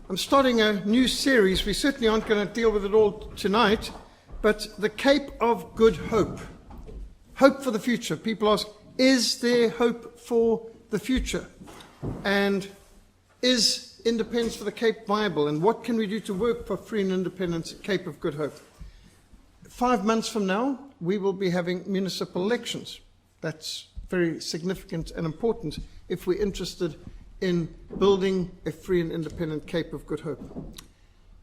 I'm starting a new series. We certainly aren't going to deal with it all tonight, but the Cape of Good Hope. Hope for the future. People ask, is there hope for the future? And is independence for the Cape viable? And what can we do to work for free and independence at Cape of Good Hope? 5 months from now, we will be having municipal elections. That's very significant and important if we're interested in building a free and independent Cape of Good Hope.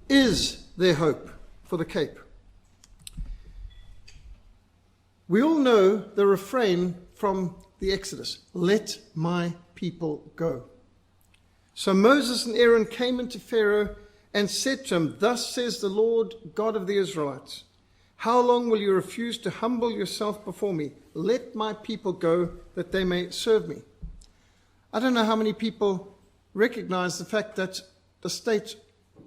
Is there hope for the Cape? We all know the refrain from the Exodus, let my people go. So Moses and Aaron came into Pharaoh and said to him, thus says the Lord God of the Israelites, how long will you refuse to humble yourself before me? Let my people go that they may serve me. I don't know how many people recognize the fact that the state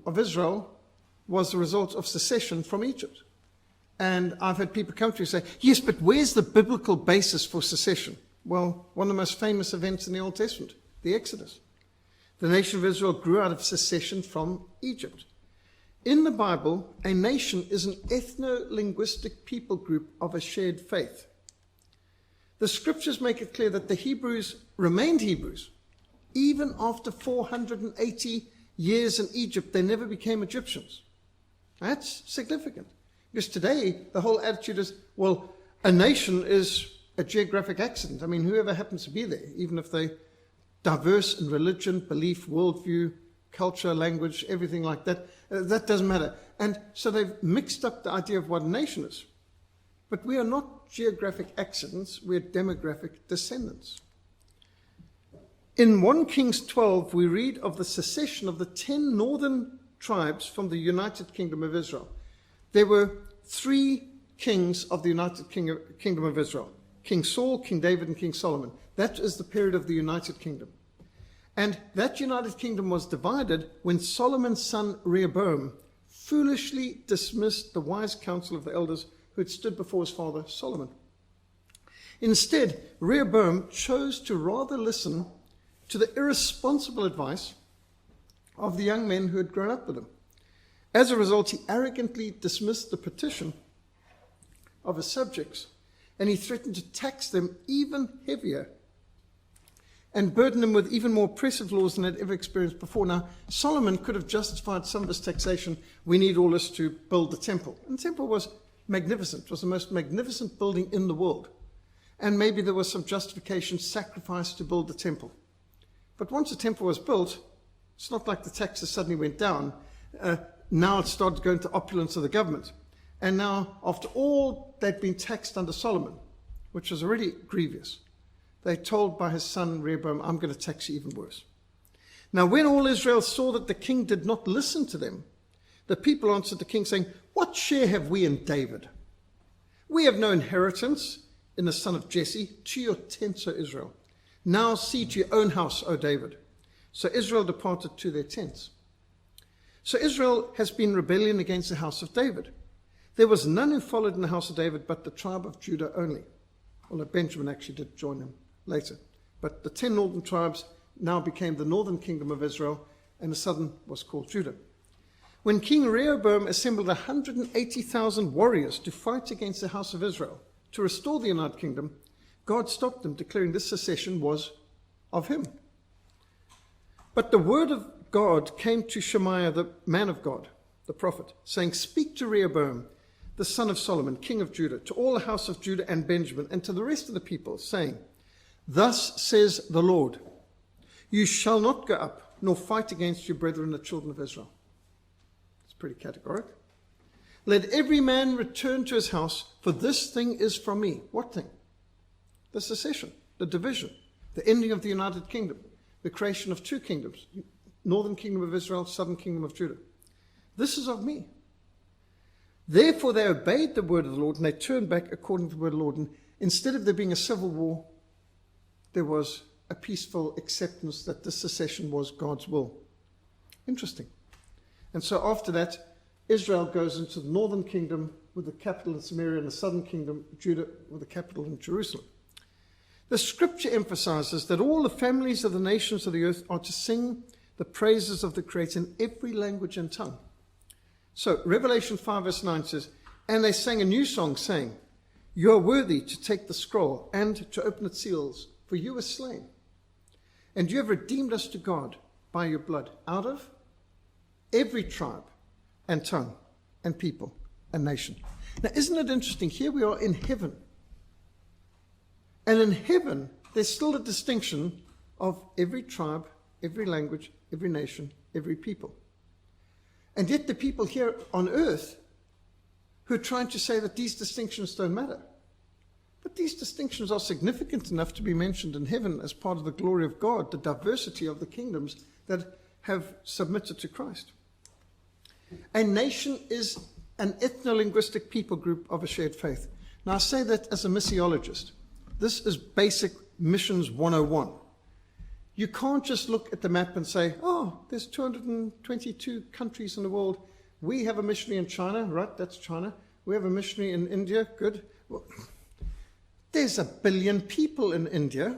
of Israel was the result of secession from Egypt. And I've had people come to me and say, yes, but where's the biblical basis for secession? Well, one of the most famous events in the Old Testament, the Exodus. The nation of Israel grew out of secession from Egypt. In the Bible, a nation is an ethno-linguistic people group of a shared faith. The scriptures make it clear that the Hebrews remained Hebrews. Even after 480 years in Egypt, they never became Egyptians. That's significant. Because today, the whole attitude is, well, a nation is a geographic accident. I mean, whoever happens to be there, even if they're diverse in religion, belief, worldview, culture, language, everything like that, that doesn't matter. And so they've mixed up the idea of what a nation is. But we are not geographic accidents, we're demographic descendants. In 1 Kings 12, we read of the secession of the 10 northern tribes from the United Kingdom of Israel. There were 3 kings of the United Kingdom of Israel. King Saul, King David, and King Solomon. That is the period of the United Kingdom. And that United Kingdom was divided when Solomon's son Rehoboam foolishly dismissed the wise counsel of the elders who had stood before his father Solomon. Instead, Rehoboam chose to rather listen to the irresponsible advice of the young men who had grown up with him. As a result, he arrogantly dismissed the petition of his subjects, and he threatened to tax them even heavier and burden them with even more oppressive laws than they'd ever experienced before. Now, Solomon could have justified some of this taxation. We need all this to build the temple. And the temple was magnificent. It was the most magnificent building in the world. And maybe there was some justification, sacrifice to build the temple. But once the temple was built, it's not like the taxes suddenly went down. Now it started going to opulence of the government. And now, after all they'd been taxed under Solomon, which was already grievous, they're told by his son Rehoboam, I'm going to tax you even worse. Now, when all Israel saw that the king did not listen to them, the people answered the king, saying, what share have we in David? We have no inheritance in the son of Jesse. To your tents, O Israel. Now see to your own house, O David. So Israel departed to their tents. So Israel has been rebellion against the house of David. There was none who followed in the house of David but the tribe of Judah only. Although Benjamin actually did join him later. But the 10 northern tribes now became the northern kingdom of Israel, and the southern was called Judah. When King Rehoboam assembled 180,000 warriors to fight against the house of Israel to restore the United Kingdom, God stopped them, declaring this secession was of him. But the word of God came to Shemaiah, the man of God, the prophet, saying, speak to Rehoboam, the son of Solomon, king of Judah, to all the house of Judah and Benjamin, and to the rest of the people, saying, thus says the Lord, you shall not go up, nor fight against your brethren, the children of Israel. It's pretty categoric. Let every man return to his house, for this thing is from me. What thing? The secession, the division, the ending of the United Kingdom, the creation of 2 kingdoms, northern kingdom of Israel, southern kingdom of Judah. This is of me. Therefore they obeyed the word of the Lord, and they turned back according to the word of the Lord. And instead of there being a civil war, there was a peaceful acceptance that this secession was God's will. Interesting. And so after that, Israel goes into the northern kingdom with the capital in Samaria, and the southern kingdom, Judah, with the capital in Jerusalem. The scripture emphasizes that all the families of the nations of the earth are to sing the praises of the Creator in every language and tongue. So Revelation 5 verse 9 says, and they sang a new song saying, you are worthy to take the scroll and to open its seals, for you were slain. And you have redeemed us to God by your blood out of every tribe and tongue and people and nation. Now, isn't it interesting? Here we are in heaven. And in heaven, there's still a distinction of every tribe, every language, every nation, every people. And yet the people here on earth who are trying to say that these distinctions don't matter. But these distinctions are significant enough to be mentioned in heaven as part of the glory of God, the diversity of the kingdoms that have submitted to Christ. A nation is an ethno-linguistic people group of a shared faith. Now I say that as a missiologist. This is basic missions 101. You can't just look at the map and say, oh, there's 222 countries in the world. We have a missionary in China, right? That's China. We have a missionary in India, good. Well, there's 1 billion people in India.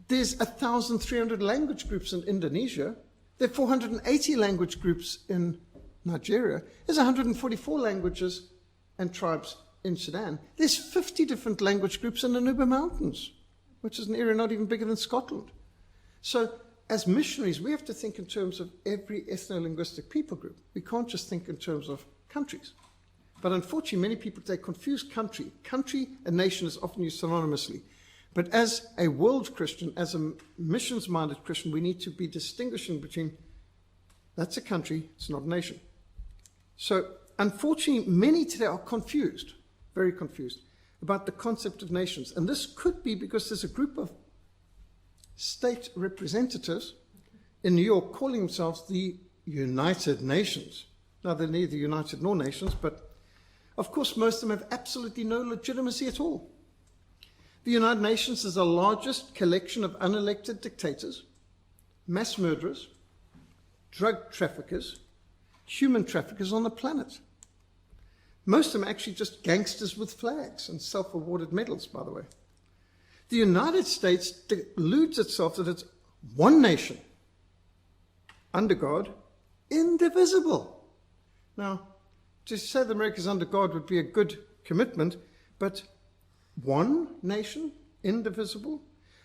There's 1,300 language groups in Indonesia. There are 480 language groups in Nigeria. There's 144 languages and tribes in Sudan. There's 50 different language groups in the Nuba Mountains, which is an area not even bigger than Scotland. So as missionaries, we have to think in terms of every ethno-linguistic people group. We can't just think in terms of countries. But unfortunately, many people today confuse country. Country and nation is often used synonymously. But as a world Christian, as a missions-minded Christian, we need to be distinguishing between that's a country, it's not a nation. So unfortunately, many today are confused, very confused, about the concept of nations. And this could be because there's a group of state representatives in New York calling themselves the United Nations. Now, they're neither united nor nations, but of course, most of them have absolutely no legitimacy at all. The United Nations is the largest collection of unelected dictators, mass murderers, drug traffickers, human traffickers on the planet. Most of them are actually just gangsters with flags and self-awarded medals, by the way. The United States deludes itself that it's one nation, under God, indivisible. Now, to say that America is under God would be a good commitment, but one nation, indivisible?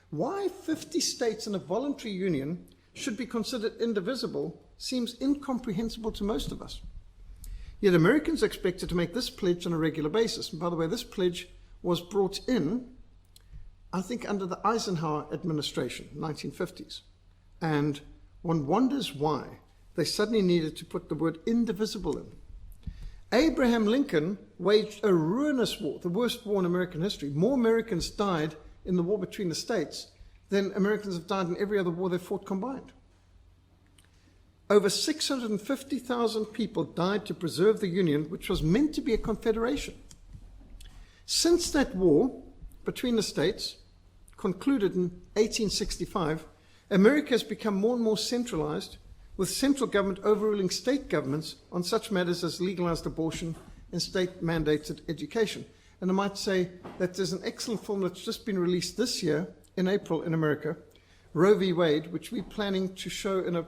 Why 50 states in a voluntary union should be considered indivisible seems incomprehensible to most of us. Yet Americans are expected to make this pledge on a regular basis. And by the way, this pledge was brought in, I think, under the Eisenhower administration, 1950s. And one wonders why they suddenly needed to put the word indivisible in. Abraham Lincoln waged a ruinous war, the worst war in American history. More Americans died in the war between the states than Americans have died in every other war they fought combined. Over 650,000 people died to preserve the Union, which was meant to be a confederation. Since that war between the states concluded in 1865, America has become more and more centralized, with central government overruling state governments on such matters as legalized abortion and state-mandated education. And I might say that there's an excellent film that's just been released this year, in April in America, Roe v. Wade, which we're planning to show in a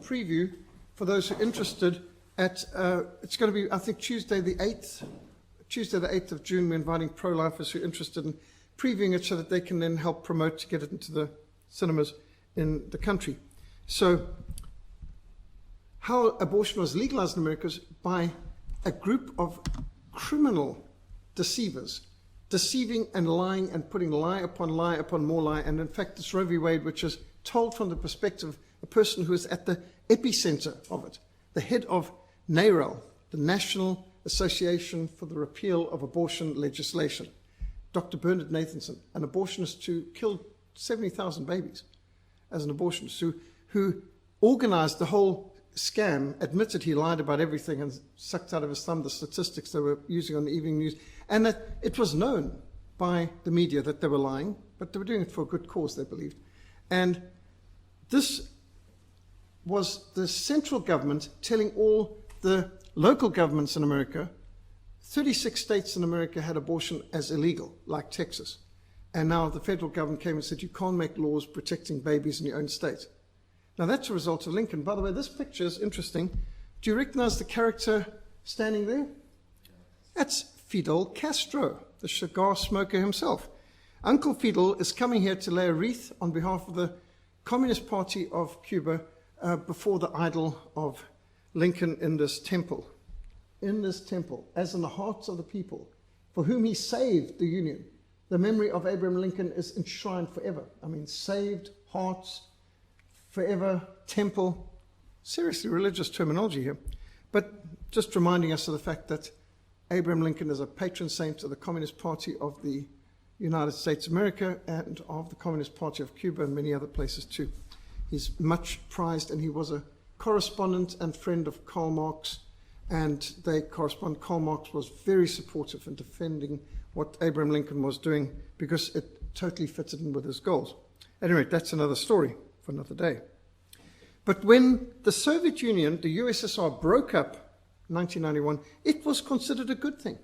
preview for those who are interested at, it's going to be, I think, Tuesday the 8th of June. We're inviting pro-lifers who are interested in previewing it so that they can then help promote to get it into the cinemas in the country. So, how abortion was legalized in America is by a group of criminal deceivers, deceiving and lying and putting lie upon more lie. And in fact, this Roe v. Wade, which is told from the perspective of a person who is at the epicenter of it, the head of NARAL, the National Association for the Repeal of Abortion Legislation, Dr. Bernard Nathanson, an abortionist who killed 70,000 babies as an abortionist, who organized the whole scam, admitted he lied about everything and sucked out of his thumb the statistics they were using on the evening news, and that it was known by the media that they were lying, but they were doing it for a good cause, they believed. And this was the central government telling all the local governments in America, 36 states in America had abortion as illegal, like Texas. And now the federal government came and said, you can't make laws protecting babies in your own state. Now, that's a result of Lincoln. By the way, this picture is interesting. Do you recognize the character standing there? That's Fidel Castro, the cigar smoker himself. Uncle Fidel is coming here to lay a wreath on behalf of the Communist Party of Cuba before the idol of Lincoln in this temple. In this temple, as in the hearts of the people, for whom he saved the Union. The memory of Abraham Lincoln is enshrined forever. I mean, saved, hearts, forever, temple. Seriously, religious terminology here. But just reminding us of the fact that Abraham Lincoln is a patron saint of the Communist Party of the United States of America and of the Communist Party of Cuba and many other places too. He's much prized, and he was a correspondent and friend of Karl Marx, and they correspond. Karl Marx was very supportive in defending what Abraham Lincoln was doing because it totally fitted in with his goals. At any rate, that's another story for another day. But when the Soviet Union, the USSR, broke up in 1991, it was considered a good thing.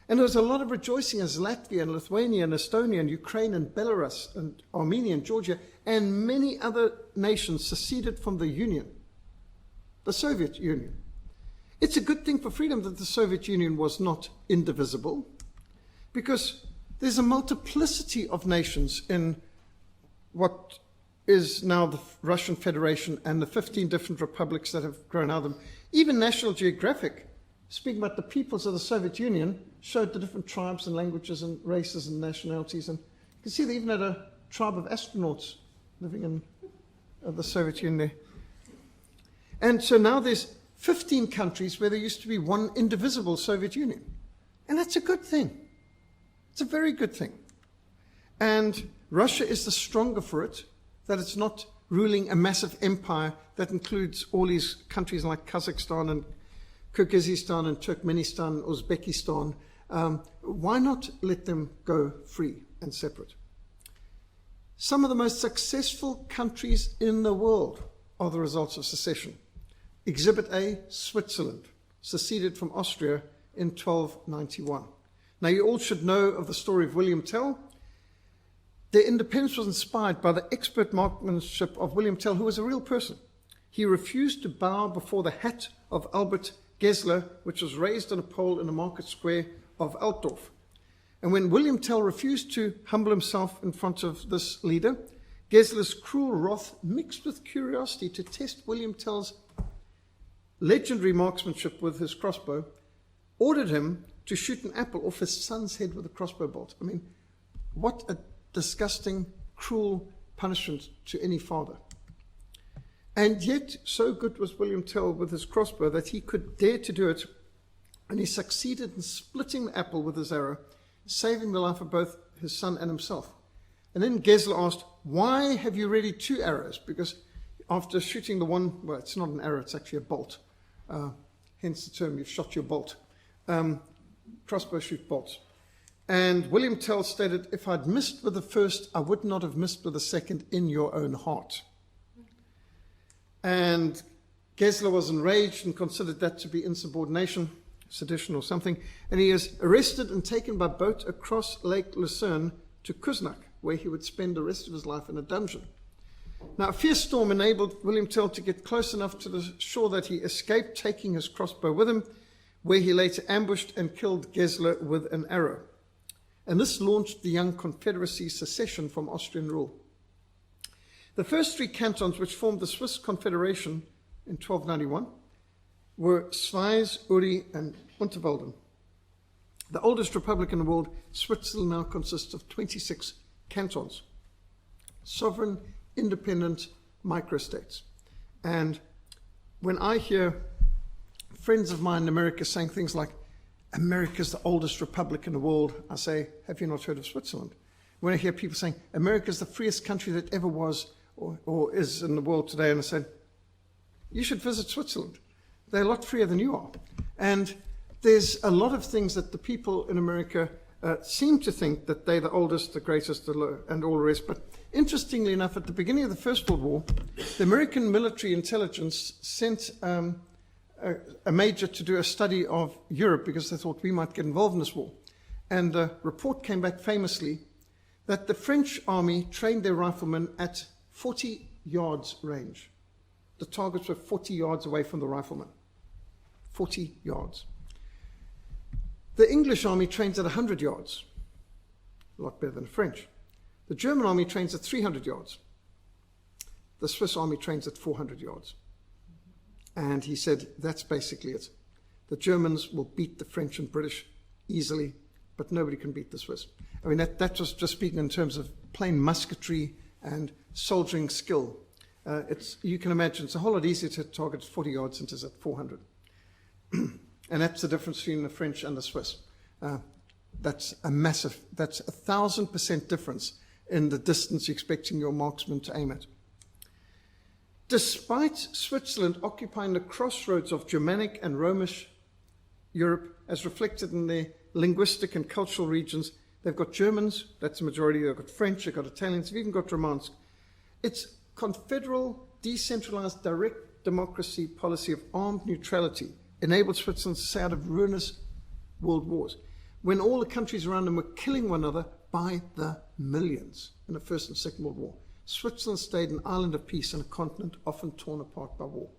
And there was a lot of rejoicing as Latvia and Lithuania and Estonia and Ukraine and Belarus and Armenia and Georgia and many other nations seceded from the Union, the Soviet Union. It's a good thing for freedom that the Soviet Union was not indivisible, because there's a multiplicity of nations in what is now the Russian Federation and the 15 different republics that have grown out of them. Even National Geographic, speaking about the peoples of the Soviet Union, showed the different tribes and languages and races and nationalities. And you can see they even had a tribe of astronauts living in the Soviet Union there. And so now there's 15 countries where there used to be one indivisible Soviet Union. And that's a good thing. It's a very good thing. And Russia is the stronger for it, that it's not ruling a massive empire that includes all these countries like Kazakhstan and Kyrgyzstan and Turkmenistan, Uzbekistan. Why not let them go free and separate? Some of the most successful countries in the world are the results of secession. Exhibit A, Switzerland, seceded from Austria in 1291. Now, you all should know of the story of William Tell. Their independence was inspired by the expert marksmanship of William Tell, who was a real person. He refused to bow before the hat of Albert Gesler, which was raised on a pole in the market square of Altdorf. And when William Tell refused to humble himself in front of this leader, Gesler's cruel wrath mixed with curiosity to test William Tell's legendary marksmanship with his crossbow, ordered him to shoot an apple off his son's head with a crossbow bolt. I mean, what a disgusting, cruel punishment to any father. And yet, so good was William Tell with his crossbow that he could dare to do it, and he succeeded in splitting the apple with his arrow, saving the life of both his son and himself. And then Gesler asked, "Why have you ready 2 arrows?" Because after shooting the one, well, it's not an arrow, it's actually a bolt. Hence the term, you've shot your bolt. Crossbow shoot bolts. And William Tell stated, "If I'd missed with the first, I would not have missed with the second in your own heart." And Gesler was enraged and considered that to be insubordination, sedition or something. And he is arrested and taken by boat across Lake Lucerne to Kuznach, where he would spend the rest of his life in a dungeon. Now, a fierce storm enabled William Tell to get close enough to the shore that he escaped, taking his crossbow with him, where he later ambushed and killed Gesler with an arrow. And this launched the young Confederacy secession from Austrian rule. The first 3 cantons which formed the Swiss Confederation in 1291 were Schwyz, Uri, and Unterwalden. The oldest republic in the world, Switzerland, now consists of 26 cantons, sovereign, independent microstates. And when I hear friends of mine in America saying things like, "America's the oldest republic in the world," I say, "Have you not heard of Switzerland?" When I hear people saying, "America's the freest country that ever was or is in the world today," and I say, "You should visit Switzerland. They're a lot freer than you are." And there's a lot of things that the people in America seem to think that they're the oldest, the greatest, and all the rest. But interestingly enough, at the beginning of the First World War, the American military intelligence sent a major to do a study of Europe because they thought we might get involved in this war. And the report came back famously that the French army trained their riflemen at 40 yards range. The targets were 40 yards away from the rifleman. 40 yards. The English army trains at 100 yards. A lot better than the French. The German army trains at 300 yards. The Swiss army trains at 400 yards. And he said, that's basically it. The Germans will beat the French and British easily, but nobody can beat the Swiss. I mean, that was just speaking in terms of plain musketry and soldiering skill. You can imagine it's a whole lot easier to target 40 yards than it is at 400. And that's the difference between the French and the Swiss. That's a 1,000% difference in the distance you're expecting your marksman to aim at. Despite Switzerland occupying the crossroads of Germanic and Romish Europe, as reflected in their linguistic and cultural regions, they've got Germans, that's the majority, they've got French, they've got Italians, they've even got Romansk. Its confederal, decentralized, direct democracy policy of armed neutrality enabled Switzerland to stay out of ruinous world wars, when all the countries around them were killing one another by the millions in the First and Second World War. Switzerland stayed an island of peace in a continent often torn apart by war,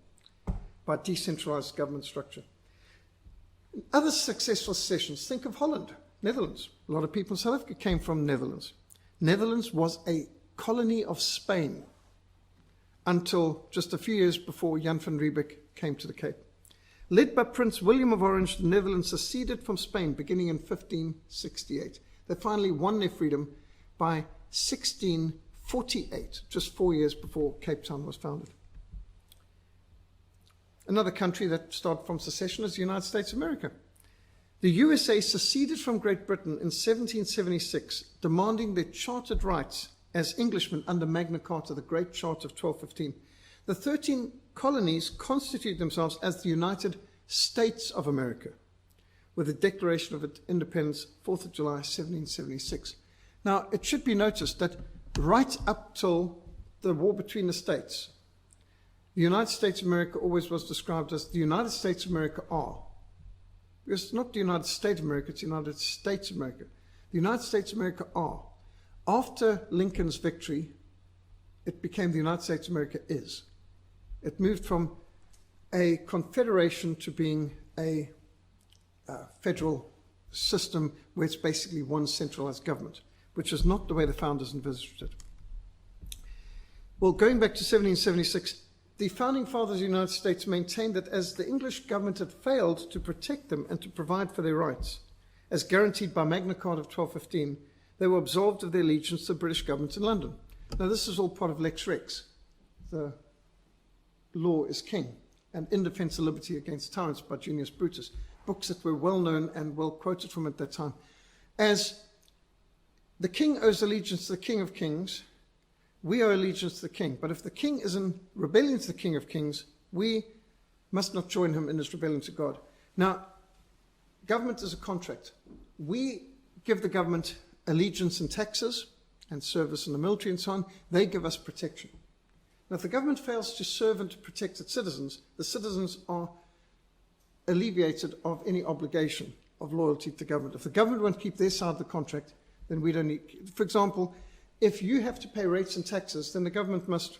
by decentralized government structure. Other successful secessions, think of Holland, Netherlands. A lot of people in South Africa came from Netherlands. Netherlands was a colony of Spain until just a few years before Jan van Riebeeck came to the Cape. Led by Prince William of Orange, the Netherlands seceded from Spain beginning in 1568. They finally won their freedom by 1648, just 4 years before Cape Town was founded. Another country that started from secession is the United States of America. The USA seceded from Great Britain in 1776, demanding their chartered rights as Englishmen under Magna Carta, the Great Charter of 1215. The 13 colonies constituted themselves as the United States of America, with the Declaration of Independence, 4th of July, 1776. Now, it should be noticed that right up till the war between the states, the United States of America always was described as the United States of America are. Because it's not the United States of America, it's the United States of America. The United States of America are. After Lincoln's victory, it became the United States of America is. It moved from a confederation to being a federal system where it's basically one centralized government, which is not the way the founders envisaged it. Well, going back to 1776, the founding fathers of the United States maintained that as the English government had failed to protect them and to provide for their rights, as guaranteed by Magna Carta of 1215, they were absolved of their allegiance to the British government in London. Now, this is all part of Lex Rex. The law is king, and In Defense of Liberty Against Tyrants by Junius Brutus, books that were well known and well quoted from at that time. As the king owes allegiance to the King of Kings, we owe allegiance to the king. But if the king is in rebellion to the King of Kings, we must not join him in his rebellion to God. Now, government is a contract. We give the government allegiance and taxes and service in the military and so on. They give us protection. Now, if the government fails to serve and to protect its citizens, the citizens are alleviated of any obligation of loyalty to government. If the government won't keep their side of the contract, then we don't need. For example, if you have to pay rates and taxes, then the government must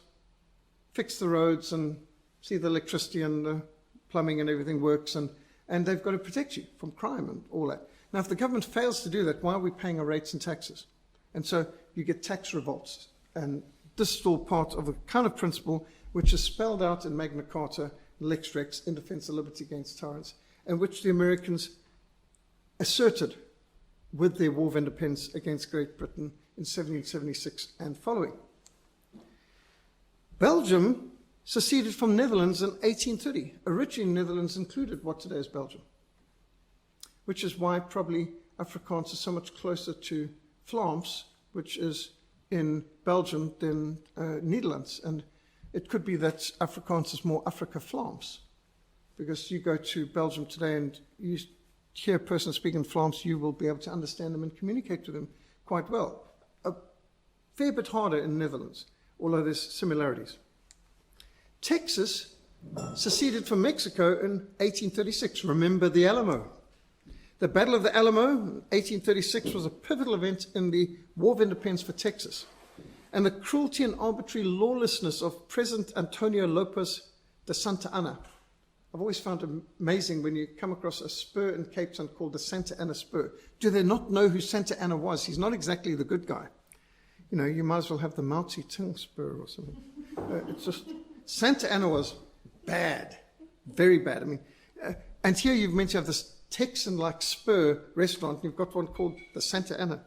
fix the roads and see the electricity and the plumbing and everything works, and they've got to protect you from crime and all that. Now, if the government fails to do that, why are we paying our rates and taxes? And so you get tax revolts. And this is all part of the kind of principle which is spelled out in Magna Carta, Lex Rex, In Defense of Liberty Against Tyrants, and which the Americans asserted with their War of Independence against Great Britain in 1776 and following. Belgium seceded from Netherlands in 1830. Originally, Netherlands included what today is Belgium, which is why probably Afrikaans is so much closer to Vlaams, which is in Belgium, than Netherlands. And it could be that Afrikaans is more Afrika-Vlaams, because you go to Belgium today and you hear a person speaking Vlaams, you will be able to understand them and communicate to them quite well. A fair bit harder in the Netherlands, although there's similarities. Texas seceded from Mexico in 1836. Remember the Alamo. The Battle of the Alamo in 1836 was a pivotal event in the War of Independence for Texas. and the cruelty and arbitrary lawlessness of President Antonio Lopez de Santa Anna. I've always found it amazing when you come across a spur in Cape Town called the Santa Anna Spur. Do they not know who Santa Anna was? He's not exactly the good guy. You know, you might as well have the Mao Tse-tung Spur or something. It's just, Santa Anna was bad, very bad. I mean, and here you've meant to have this Texan-like Spur restaurant, and you've got one called the Santa Anna.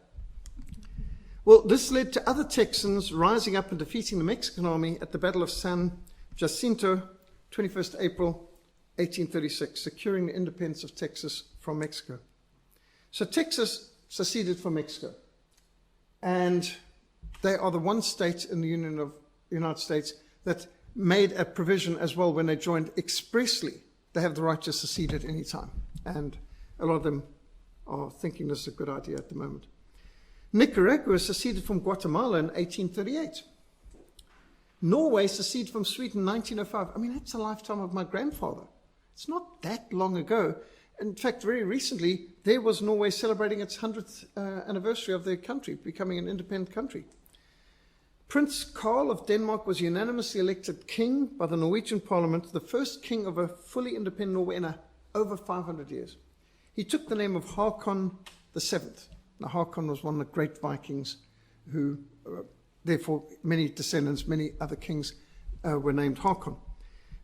Well, this led to other Texans rising up and defeating the Mexican army at the Battle of San Jacinto, 21st April 1836, securing the independence of Texas from Mexico. So Texas seceded from Mexico, and they are the one state in the Union of the United States that made a provision as well when they joined expressly. They have the right to secede at any time, and a lot of them are thinking this is a good idea at the moment. Nicaragua seceded from Guatemala in 1838. Norway seceded from Sweden in 1905. I mean, that's a lifetime of my grandfather. It's not that long ago. In fact, very recently, there was Norway celebrating its 100th anniversary of their country, becoming an independent country. Prince Carl of Denmark was unanimously elected king by the Norwegian parliament, the first king of a fully independent Norway in over 500 years. He took the name of Haakon VII. Now, Haakon was one of the great Vikings who, therefore, many descendants, many other kings were named Haakon.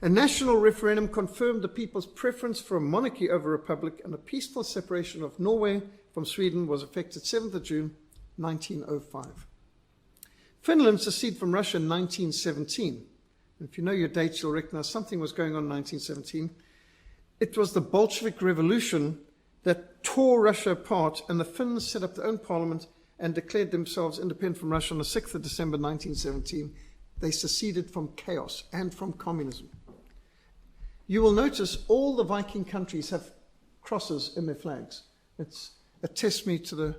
A national referendum confirmed the people's preference for a monarchy over a republic, and a peaceful separation of Norway from Sweden was effected 7th of June, 1905. Finland seceded from Russia in 1917. If you know your dates, you'll recognize something was going on in 1917. It was the Bolshevik Revolution that tore Russia apart, and the Finns set up their own parliament and declared themselves independent from Russia on the 6th of December 1917. They seceded from chaos and from communism. You will notice all the Viking countries have crosses in their flags. It's a testimony to the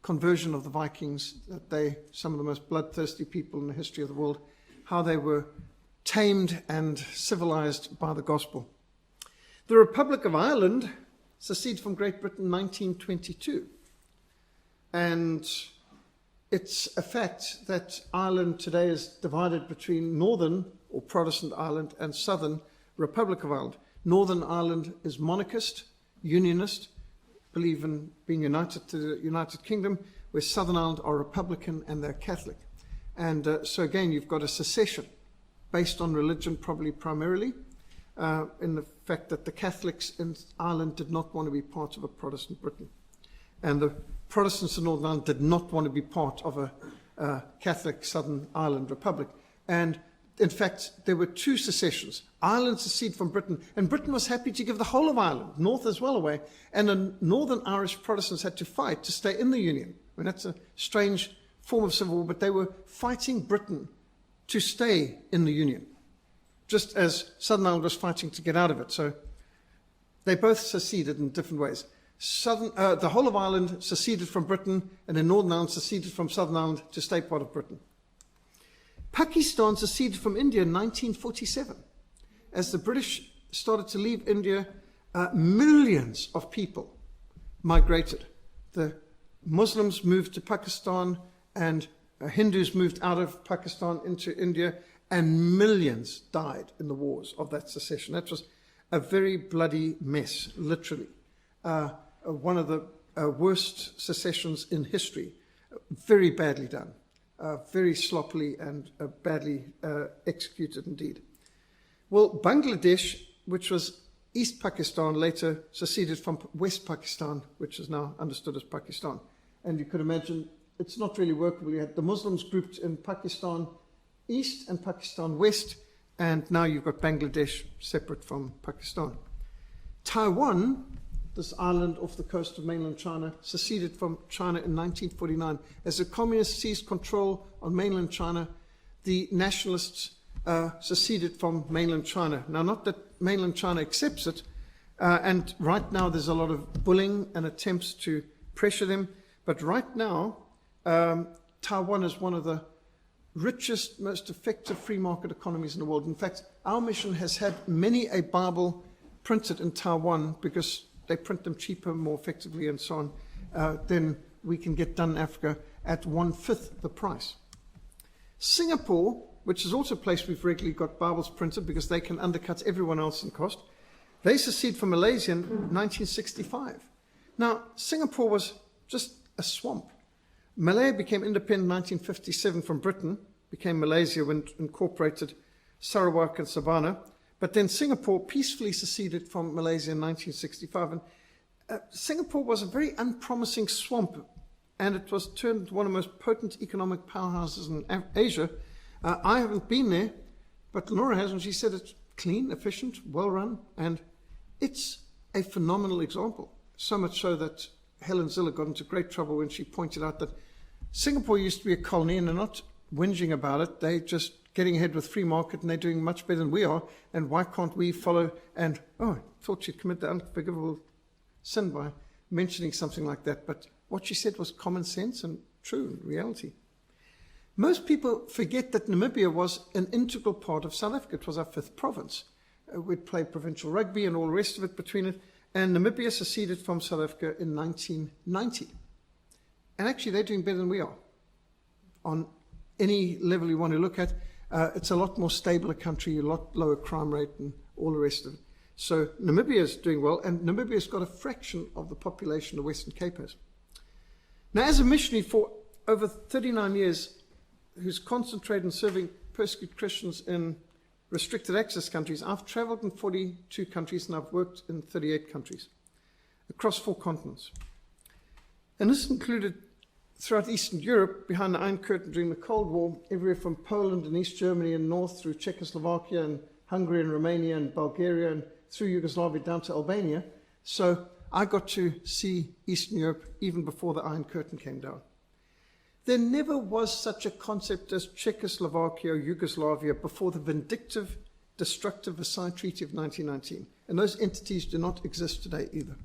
conversion of the Vikings, that they, some of the most bloodthirsty people in the history of the world, how they were tamed and civilized by the gospel. The Republic of Ireland seceded from Great Britain in 1922. And it's a fact that Ireland today is divided between Northern, or Protestant Ireland, and Southern Republic of Ireland. Northern Ireland is monarchist, unionist, believe in being united to the United Kingdom, where Southern Ireland are Republican and they're Catholic. And so again, you've got a secession based on religion, probably primarily, in the fact that the Catholics in Ireland did not want to be part of a Protestant Britain. And the Protestants in Northern Ireland did not want to be part of a Catholic Southern Ireland Republic. And in fact, there were two secessions. Ireland seceded from Britain, and Britain was happy to give the whole of Ireland, north as well, away. And the Northern Irish Protestants had to fight to stay in the Union. I mean, that's a strange form of civil war, but they were fighting Britain to stay in the Union, just as Southern Ireland was fighting to get out of it. So they both seceded in different ways. The whole of Ireland seceded from Britain, and then Northern Ireland seceded from Southern Ireland to stay part of Britain. Pakistan seceded from India in 1947. As the British started to leave India, millions of people migrated. The Muslims moved to Pakistan, and Hindus moved out of Pakistan into India, and millions died in the wars of that secession. That was a very bloody mess, literally. One of the worst secessions in history, very badly done, very sloppily and badly executed indeed. Well, Bangladesh, which was East Pakistan, later seceded from West Pakistan, which is now understood as Pakistan. And you could imagine it's not really workable. You had the Muslims grouped in Pakistan East and Pakistan West, and now you've got Bangladesh separate from Pakistan. Taiwan, this island off the coast of mainland China, seceded from China in 1949. As the communists seized control on mainland China, the nationalists seceded from mainland China. Now, not that mainland China accepts it, and right now there's a lot of bullying and attempts to pressure them, but right now Taiwan is one of the richest, most effective free market economies in the world. In fact, our mission has had many a Bible printed in Taiwan because they print them cheaper, more effectively, and so on, than we can get done in Africa at 1/5 the price. Singapore, which is also a place we've regularly got Bibles printed because they can undercut everyone else in cost, they seceded from Malaysia in 1965. Now, Singapore was just a swamp. Malaya became independent in 1957 from Britain, became Malaysia when it incorporated Sarawak and Sabah, but then Singapore peacefully seceded from Malaysia in 1965. And Singapore was a very unpromising swamp, and it was turned into one of the most potent economic powerhouses in Asia. I haven't been there, but Lenora has, and she said it's clean, efficient, well run, and it's a phenomenal example. So much so that Helen Ziller got into great trouble when she pointed out that Singapore used to be a colony and they're not whinging about it. They're just getting ahead with free market and they're doing much better than we are. And why can't we follow? And, I thought she'd commit the unforgivable sin by mentioning something like that. But what she said was common sense and true in reality. Most people forget that Namibia was an integral part of South Africa. It was our fifth province. We'd played provincial rugby and all the rest of it between it. And Namibia seceded from South Africa in 1990. And actually, they're doing better than we are. On any level you want to look at, it's a lot more stable a country, a lot lower crime rate and all the rest of it. So Namibia is doing well, and Namibia's got a fraction of the population the Western Cape has. Now, as a missionary for over 39 years, who's concentrated on serving persecuted Christians in restricted access countries, I've traveled in 42 countries and I've worked in 38 countries across 4 continents. And this included throughout Eastern Europe, behind the Iron Curtain during the Cold War, everywhere from Poland and East Germany and north through Czechoslovakia and Hungary and Romania and Bulgaria and through Yugoslavia down to Albania. So I got to see Eastern Europe even before the Iron Curtain came down. There never was such a concept as Czechoslovakia or Yugoslavia before the vindictive, destructive Versailles Treaty of 1919. And those entities do not exist today either.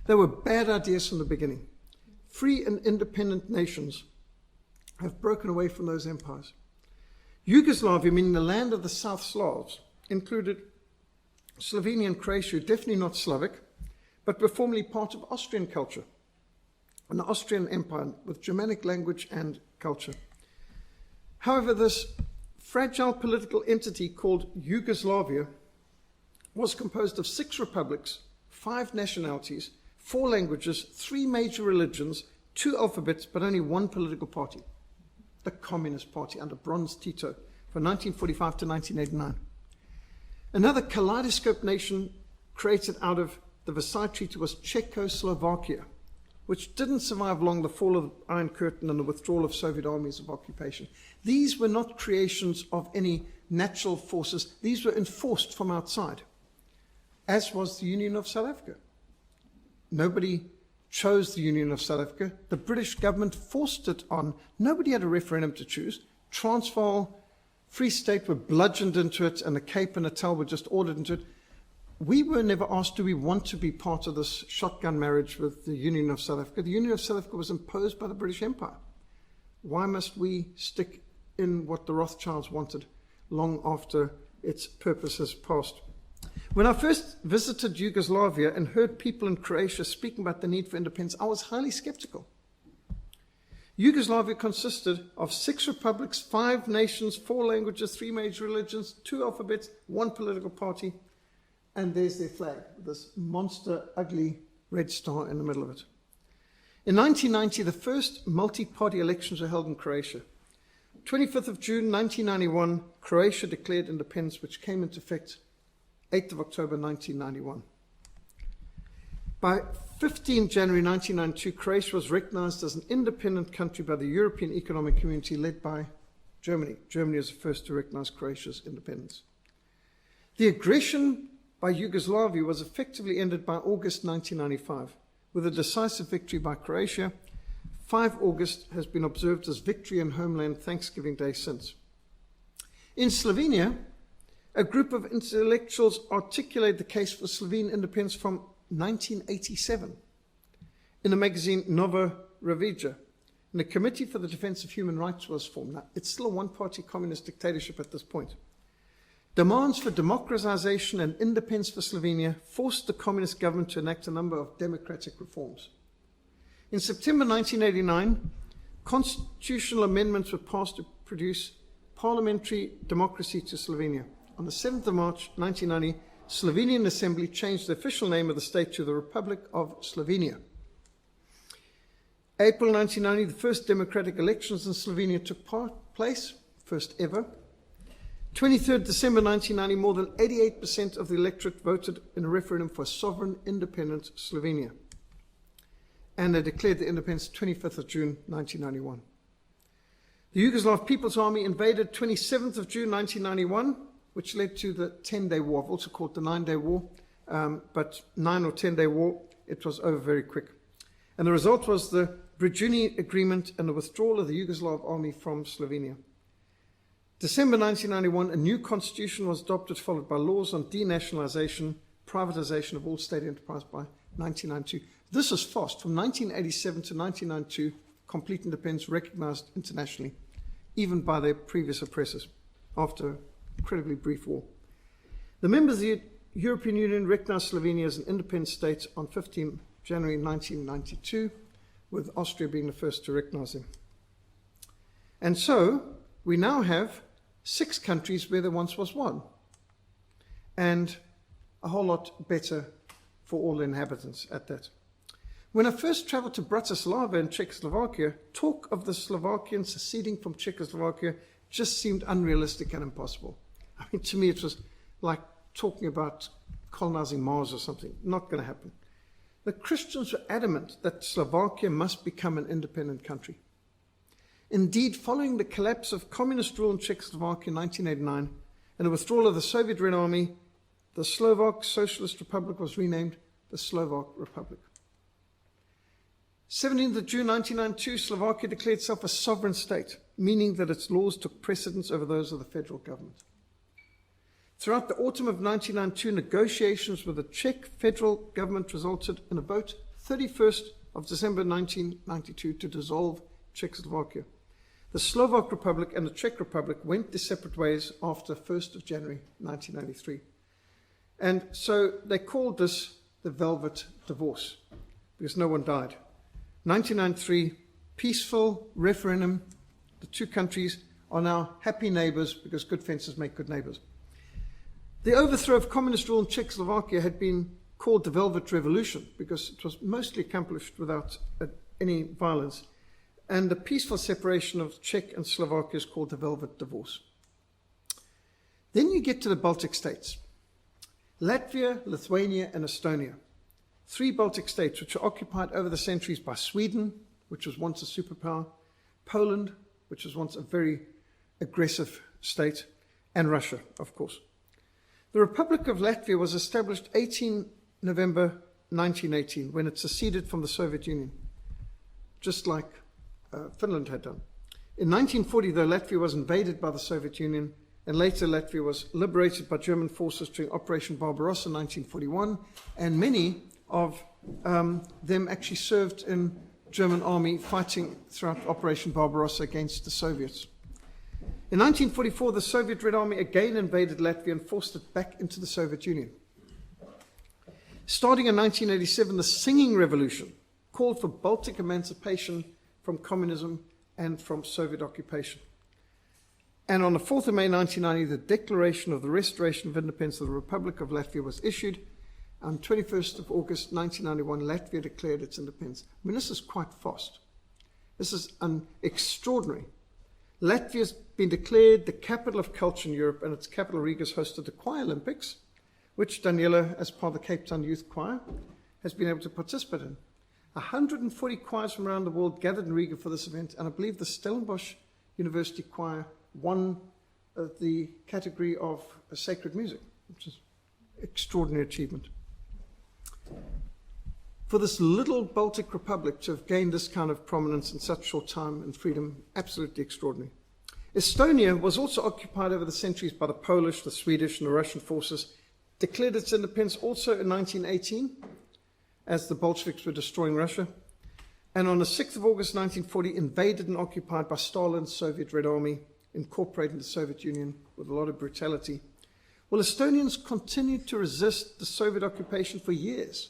They were bad ideas from the beginning. Free and independent nations have broken away from those empires. Yugoslavia, meaning the land of the South Slavs, included Slovenia and Croatia, definitely not Slavic, but were formerly part of Austrian culture, and the Austrian Empire with Germanic language and culture. However, this fragile political entity called Yugoslavia was composed of 6 republics, 5 nationalities, 4 languages, 3 major religions, 2 alphabets, but only 1 political party, the Communist Party under Bronze Tito from 1945 to 1989. Another kaleidoscope nation created out of the Versailles Treaty was Czechoslovakia, which didn't survive long the fall of the Iron Curtain and the withdrawal of Soviet armies of occupation. These were not creations of any natural forces. These were enforced from outside, as was the Union of South Africa. Nobody chose the Union of South Africa. The British government forced it on. Nobody had a referendum to choose. Transvaal, Free State were bludgeoned into it, and the Cape and Natal were just ordered into it. We were never asked, do we want to be part of this shotgun marriage with the Union of South Africa? The Union of South Africa was imposed by the British Empire. Why must we stick in what the Rothschilds wanted long after its purpose has passed? When I first visited Yugoslavia and heard people in Croatia speaking about the need for independence, I was highly skeptical. Yugoslavia consisted of 6 republics, 5 nations, 4 languages, 3 major religions, 2 alphabets, 1 political party, and there's their flag, this monster, ugly red star in the middle of it. In 1990, the first multi-party elections were held in Croatia. 25th of June 1991, Croatia declared independence, which came into effect 8th of October 1991. By 15 January 1992, Croatia was recognized as an independent country by the European Economic Community led by Germany. Germany was the first to recognize Croatia's independence. The aggression by Yugoslavia was effectively ended by August 1995, with a decisive victory by Croatia. 5 August has been observed as Victory in Homeland Thanksgiving Day since. In Slovenia, a group of intellectuals articulated the case for Slovene independence from 1987 in the magazine Nova Revija, and a Committee for the Defense of Human Rights was formed. Now, it's still a one-party communist dictatorship at this point. Demands for democratization and independence for Slovenia forced the communist government to enact a number of democratic reforms. In September 1989, constitutional amendments were passed to produce parliamentary democracy to Slovenia. On the 7th of March 1990, Slovenian Assembly changed the official name of the state to the Republic of Slovenia. April 1990, the first democratic elections in Slovenia took place, first ever. 23rd December 1990, more than 88% of the electorate voted in a referendum for sovereign, independent Slovenia. And they declared the independence 25th of June 1991. The Yugoslav People's Army invaded 27th of June 1991, which led to the 10-day war. I've also called the 9-day war, but 9 or 10-day war, it was over very quick. And the result was the Brijuni Agreement and the withdrawal of the Yugoslav army from Slovenia. December 1991, a new constitution was adopted, followed by laws on denationalization, privatization of all state enterprise by 1992. This is fast. From 1987 to 1992, complete independence recognized internationally, even by their previous oppressors, after an incredibly brief war. The members of the European Union recognized Slovenia as an independent state on 15 January 1992, with Austria being the first to recognize them. And so we now have 6 countries where there once was one, and a whole lot better for all the inhabitants at that. When I first traveled to Bratislava in Czechoslovakia, talk of the Slovakians seceding from Czechoslovakia just seemed unrealistic and impossible. I mean, to me, it was like talking about colonizing Mars or something. Not going to happen. The Christians were adamant that Slovakia must become an independent country. Indeed, following the collapse of communist rule in Czechoslovakia in 1989 and the withdrawal of the Soviet Red Army, the Slovak Socialist Republic was renamed the Slovak Republic. 17th of June 1992, Slovakia declared itself a sovereign state, meaning that its laws took precedence over those of the federal government. Throughout the autumn of 1992, negotiations with the Czech federal government resulted in a vote 31st of December 1992 to dissolve Czechoslovakia. The Slovak Republic and the Czech Republic went their separate ways after 1st of January 1993. And so they called this the Velvet Divorce, because no one died. 1993, peaceful referendum. The 2 countries are now happy neighbors because good fences make good neighbors. The overthrow of communist rule in Czechoslovakia had been called the Velvet Revolution because it was mostly accomplished without any violence. And the peaceful separation of Czech and Slovakia is called the Velvet Divorce. Then you get to the Baltic states. Latvia, Lithuania, and Estonia. 3 Baltic states which were occupied over the centuries by Sweden, which was once a superpower, Poland, which was once a very aggressive state, and Russia, of course. The Republic of Latvia was established 18 November 1918 when it seceded from the Soviet Union, just like Finland had done. In 1940, though, Latvia was invaded by the Soviet Union, and later Latvia was liberated by German forces during Operation Barbarossa in 1941, and many of them actually served in German army fighting throughout Operation Barbarossa against the Soviets. In 1944, the Soviet Red Army again invaded Latvia and forced it back into the Soviet Union. Starting in 1987, the Singing Revolution called for Baltic emancipation from communism and from Soviet occupation. And on the 4th of May 1990, the Declaration of the Restoration of Independence of the Republic of Latvia was issued. On 21st of August 1991, Latvia declared its independence. I mean, this is quite fast. This is extraordinary. Latvia has been declared the capital of culture in Europe, and its capital, Riga, has hosted the Choir Olympics, which Daniela, as part of the Cape Town Youth Choir, has been able to participate in. 140 choirs from around the world gathered in Riga for this event, and I believe the Stellenbosch University Choir won the category of sacred music, which is an extraordinary achievement. For this little Baltic republic to have gained this kind of prominence in such short time and freedom, absolutely extraordinary. Estonia was also occupied over the centuries by the Polish, the Swedish, and the Russian forces, declared its independence also in 1918, as the Bolsheviks were destroying Russia, and on the 6th of August 1940, invaded and occupied by Stalin's Soviet Red Army, incorporating the Soviet Union with a lot of brutality. Well, Estonians continued to resist the Soviet occupation for years.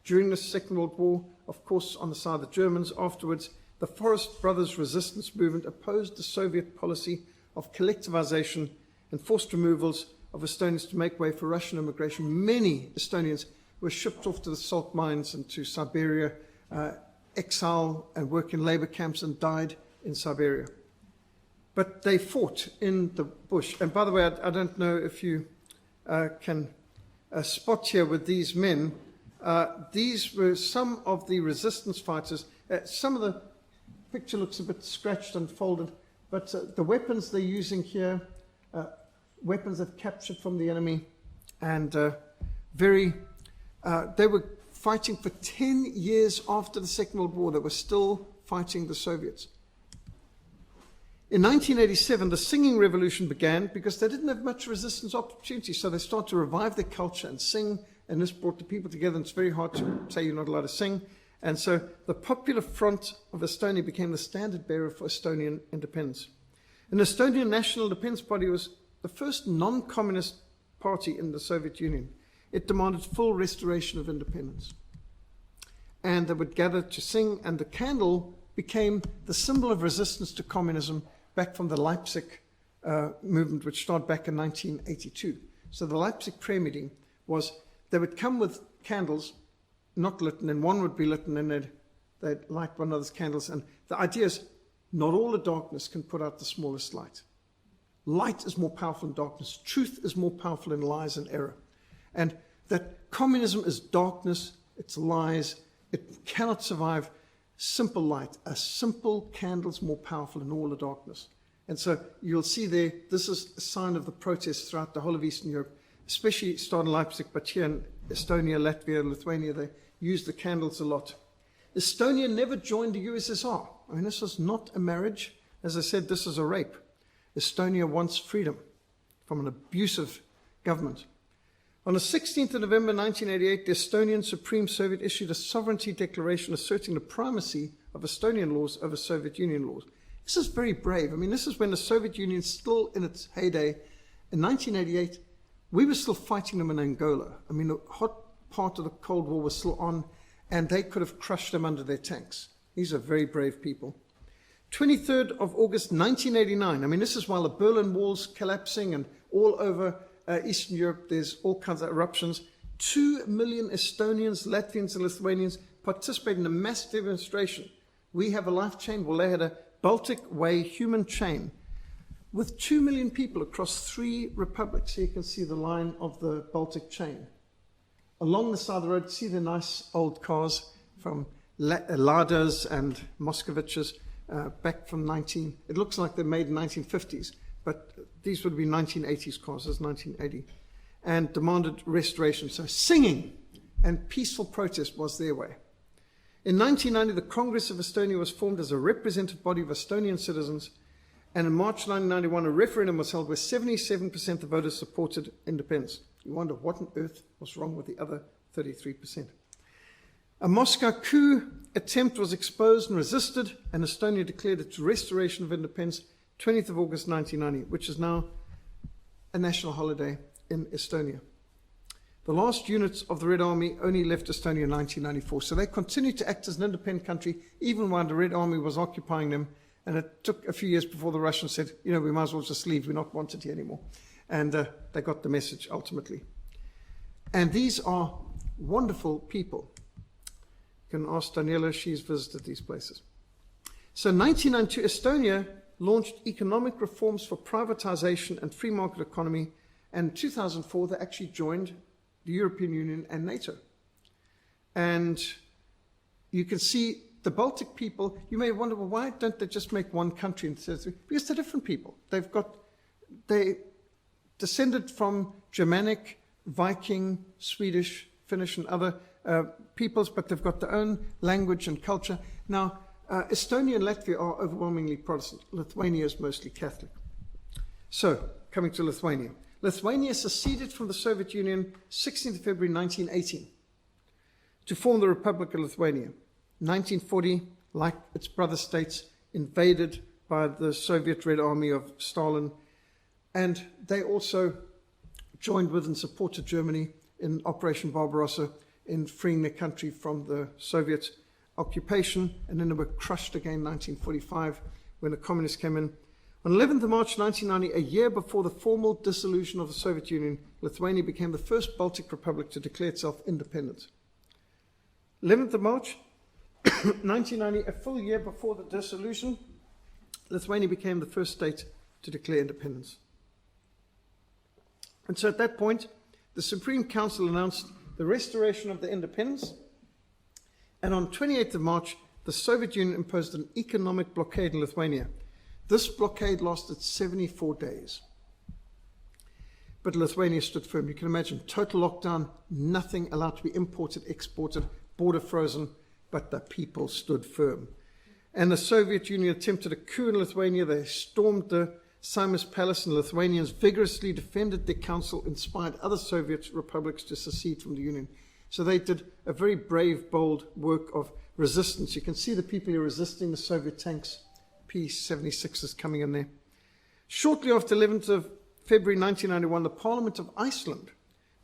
During the Second World War, of course, on the side of the Germans, afterwards, the Forest Brothers resistance movement opposed the Soviet policy of collectivization and forced removals of Estonians to make way for Russian immigration. Many Estonians were shipped off to the salt mines and to Siberia, exile and work in labor camps, and died in Siberia. But they fought in the bush. And by the way, I don't know if you can spot here with these men. These were some of the resistance fighters. Some of the picture looks a bit scratched and folded, but the weapons they're using here, weapons they've captured from the enemy, and they were fighting for 10 years after the Second World War. They were still fighting the Soviets. In 1987, the singing revolution began because they didn't have much resistance opportunity, so they started to revive their culture and sing, and this brought the people together. And it's very hard to say you're not allowed to sing. And so the Popular Front of Estonia became the standard bearer for Estonian independence. An Estonian National Defense Party was the first non-communist party in the Soviet Union. It demanded full restoration of independence. And they would gather to sing, and the candle became the symbol of resistance to communism back from the Leipzig movement, which started back in 1982. So the Leipzig prayer meeting was, they would come with candles, not lit, and then one would be lit, and then they'd light one another's candles. And the idea is, not all the darkness can put out the smallest light. Light is more powerful than darkness. Truth is more powerful than lies and error. And that communism is darkness, it's lies, it cannot survive simple light. A simple candle is more powerful than all the darkness. And so you'll see there, this is a sign of the protests throughout the whole of Eastern Europe, especially starting in Leipzig, but here in Estonia, Latvia, Lithuania, they use the candles a lot. Estonia never joined the USSR. I mean, this was not a marriage. As I said, this is a rape. Estonia wants freedom from an abusive government. On the 16th of November 1988, the Estonian Supreme Soviet issued a sovereignty declaration asserting the primacy of Estonian laws over Soviet Union laws. This is very brave. I mean, this is when the Soviet Union is still in its heyday. In 1988, we were still fighting them in Angola. I mean, the hot part of the Cold War was still on, and they could have crushed them under their tanks. These are very brave people. 23rd of August 1989. I mean, this is while the Berlin Wall's collapsing, and all over Eastern Europe, there's all kinds of eruptions. 2 million Estonians, Latvians, and Lithuanians participated in a mass demonstration. We have a life chain. Well, they had a Baltic Way human chain with 2 million people across 3 republics. Here you can see the line of the Baltic chain. Along the side of the road, see the nice old cars from Ladas and Moscoviches back from it looks like they're made in 1950s. But these would be 1980s cars, as 1980, and demanded restoration. So singing and peaceful protest was their way. In 1990, the Congress of Estonia was formed as a representative body of Estonian citizens, and in March 1991, a referendum was held where 77% of voters supported independence. You wonder what on earth was wrong with the other 33%. A Moscow coup attempt was exposed and resisted, and Estonia declared its restoration of independence 20th of August 1990, which is now a national holiday in Estonia. The last units of the Red Army only left Estonia in 1994, so they continued to act as an independent country even while the Red Army was occupying them, and it took a few years before the Russians said, you know, we might as well just leave, we're not wanted here anymore. And they got the message ultimately. And these are wonderful people. You can ask Daniela, she's visited these places. So 1992, Estonia launched economic reforms for privatization and free market economy, and in 2004 they actually joined the European Union and NATO. And you can see the Baltic people, you may wonder, well, why don't they just make one country instead of 3? Because they're different people. They descended from Germanic, Viking, Swedish, Finnish, and other peoples, but they've got their own language and culture. Now, Estonia and Latvia are overwhelmingly Protestant. Lithuania is mostly Catholic. So, coming to Lithuania. Lithuania seceded from the Soviet Union 16th February 1918 to form the Republic of Lithuania. 1940, like its brother states, invaded by the Soviet Red Army of Stalin, and they also joined with and supported Germany in Operation Barbarossa in freeing their country from the Soviets. occupation, and then they were crushed again in 1945 when the communists came in. On 11th of March 1990, a year before the formal dissolution of the Soviet Union, Lithuania became the first Baltic republic to declare itself independent. 11th of March 1990, a full year before the dissolution, Lithuania became the first state to declare independence. And so at that point, the Supreme Council announced the restoration of the independence, and on 28th of March, the Soviet Union imposed an economic blockade in Lithuania. This blockade lasted 74 days. But Lithuania stood firm. You can imagine, total lockdown, nothing allowed to be imported, exported, border frozen, but the people stood firm. And the Soviet Union attempted a coup in Lithuania. They stormed the Seimas Palace, and Lithuanians vigorously defended their council, inspired other Soviet republics to secede from the Union. So they did a very brave, bold work of resistance. You can see the people who are resisting the Soviet tanks. P-76 is coming in there. Shortly after 11th of February 1991, the Parliament of Iceland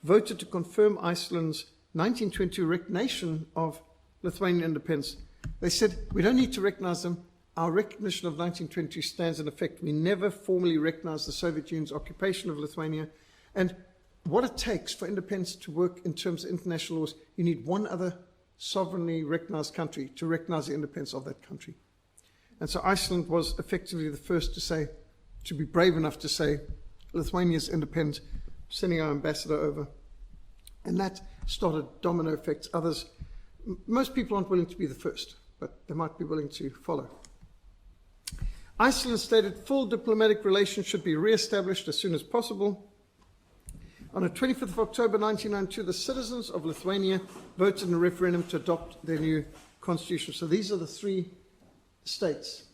voted to confirm Iceland's 1922 recognition of Lithuanian independence. They said, we don't need to recognize them. Our recognition of 1922 stands in effect. We never formally recognized the Soviet Union's occupation of Lithuania. And what it takes for independence to work in terms of international laws, you need one other sovereignly recognized country to recognize the independence of that country. And so Iceland was effectively the first to say, to be brave enough to say, Lithuania is independent, sending our ambassador over. And that started domino effects. Others, most people aren't willing to be the first, but they might be willing to follow. Iceland stated full diplomatic relations should be re-established as soon as possible. On the 25th of October 1992, the citizens of Lithuania voted in a referendum to adopt their new constitution. So these are the three states.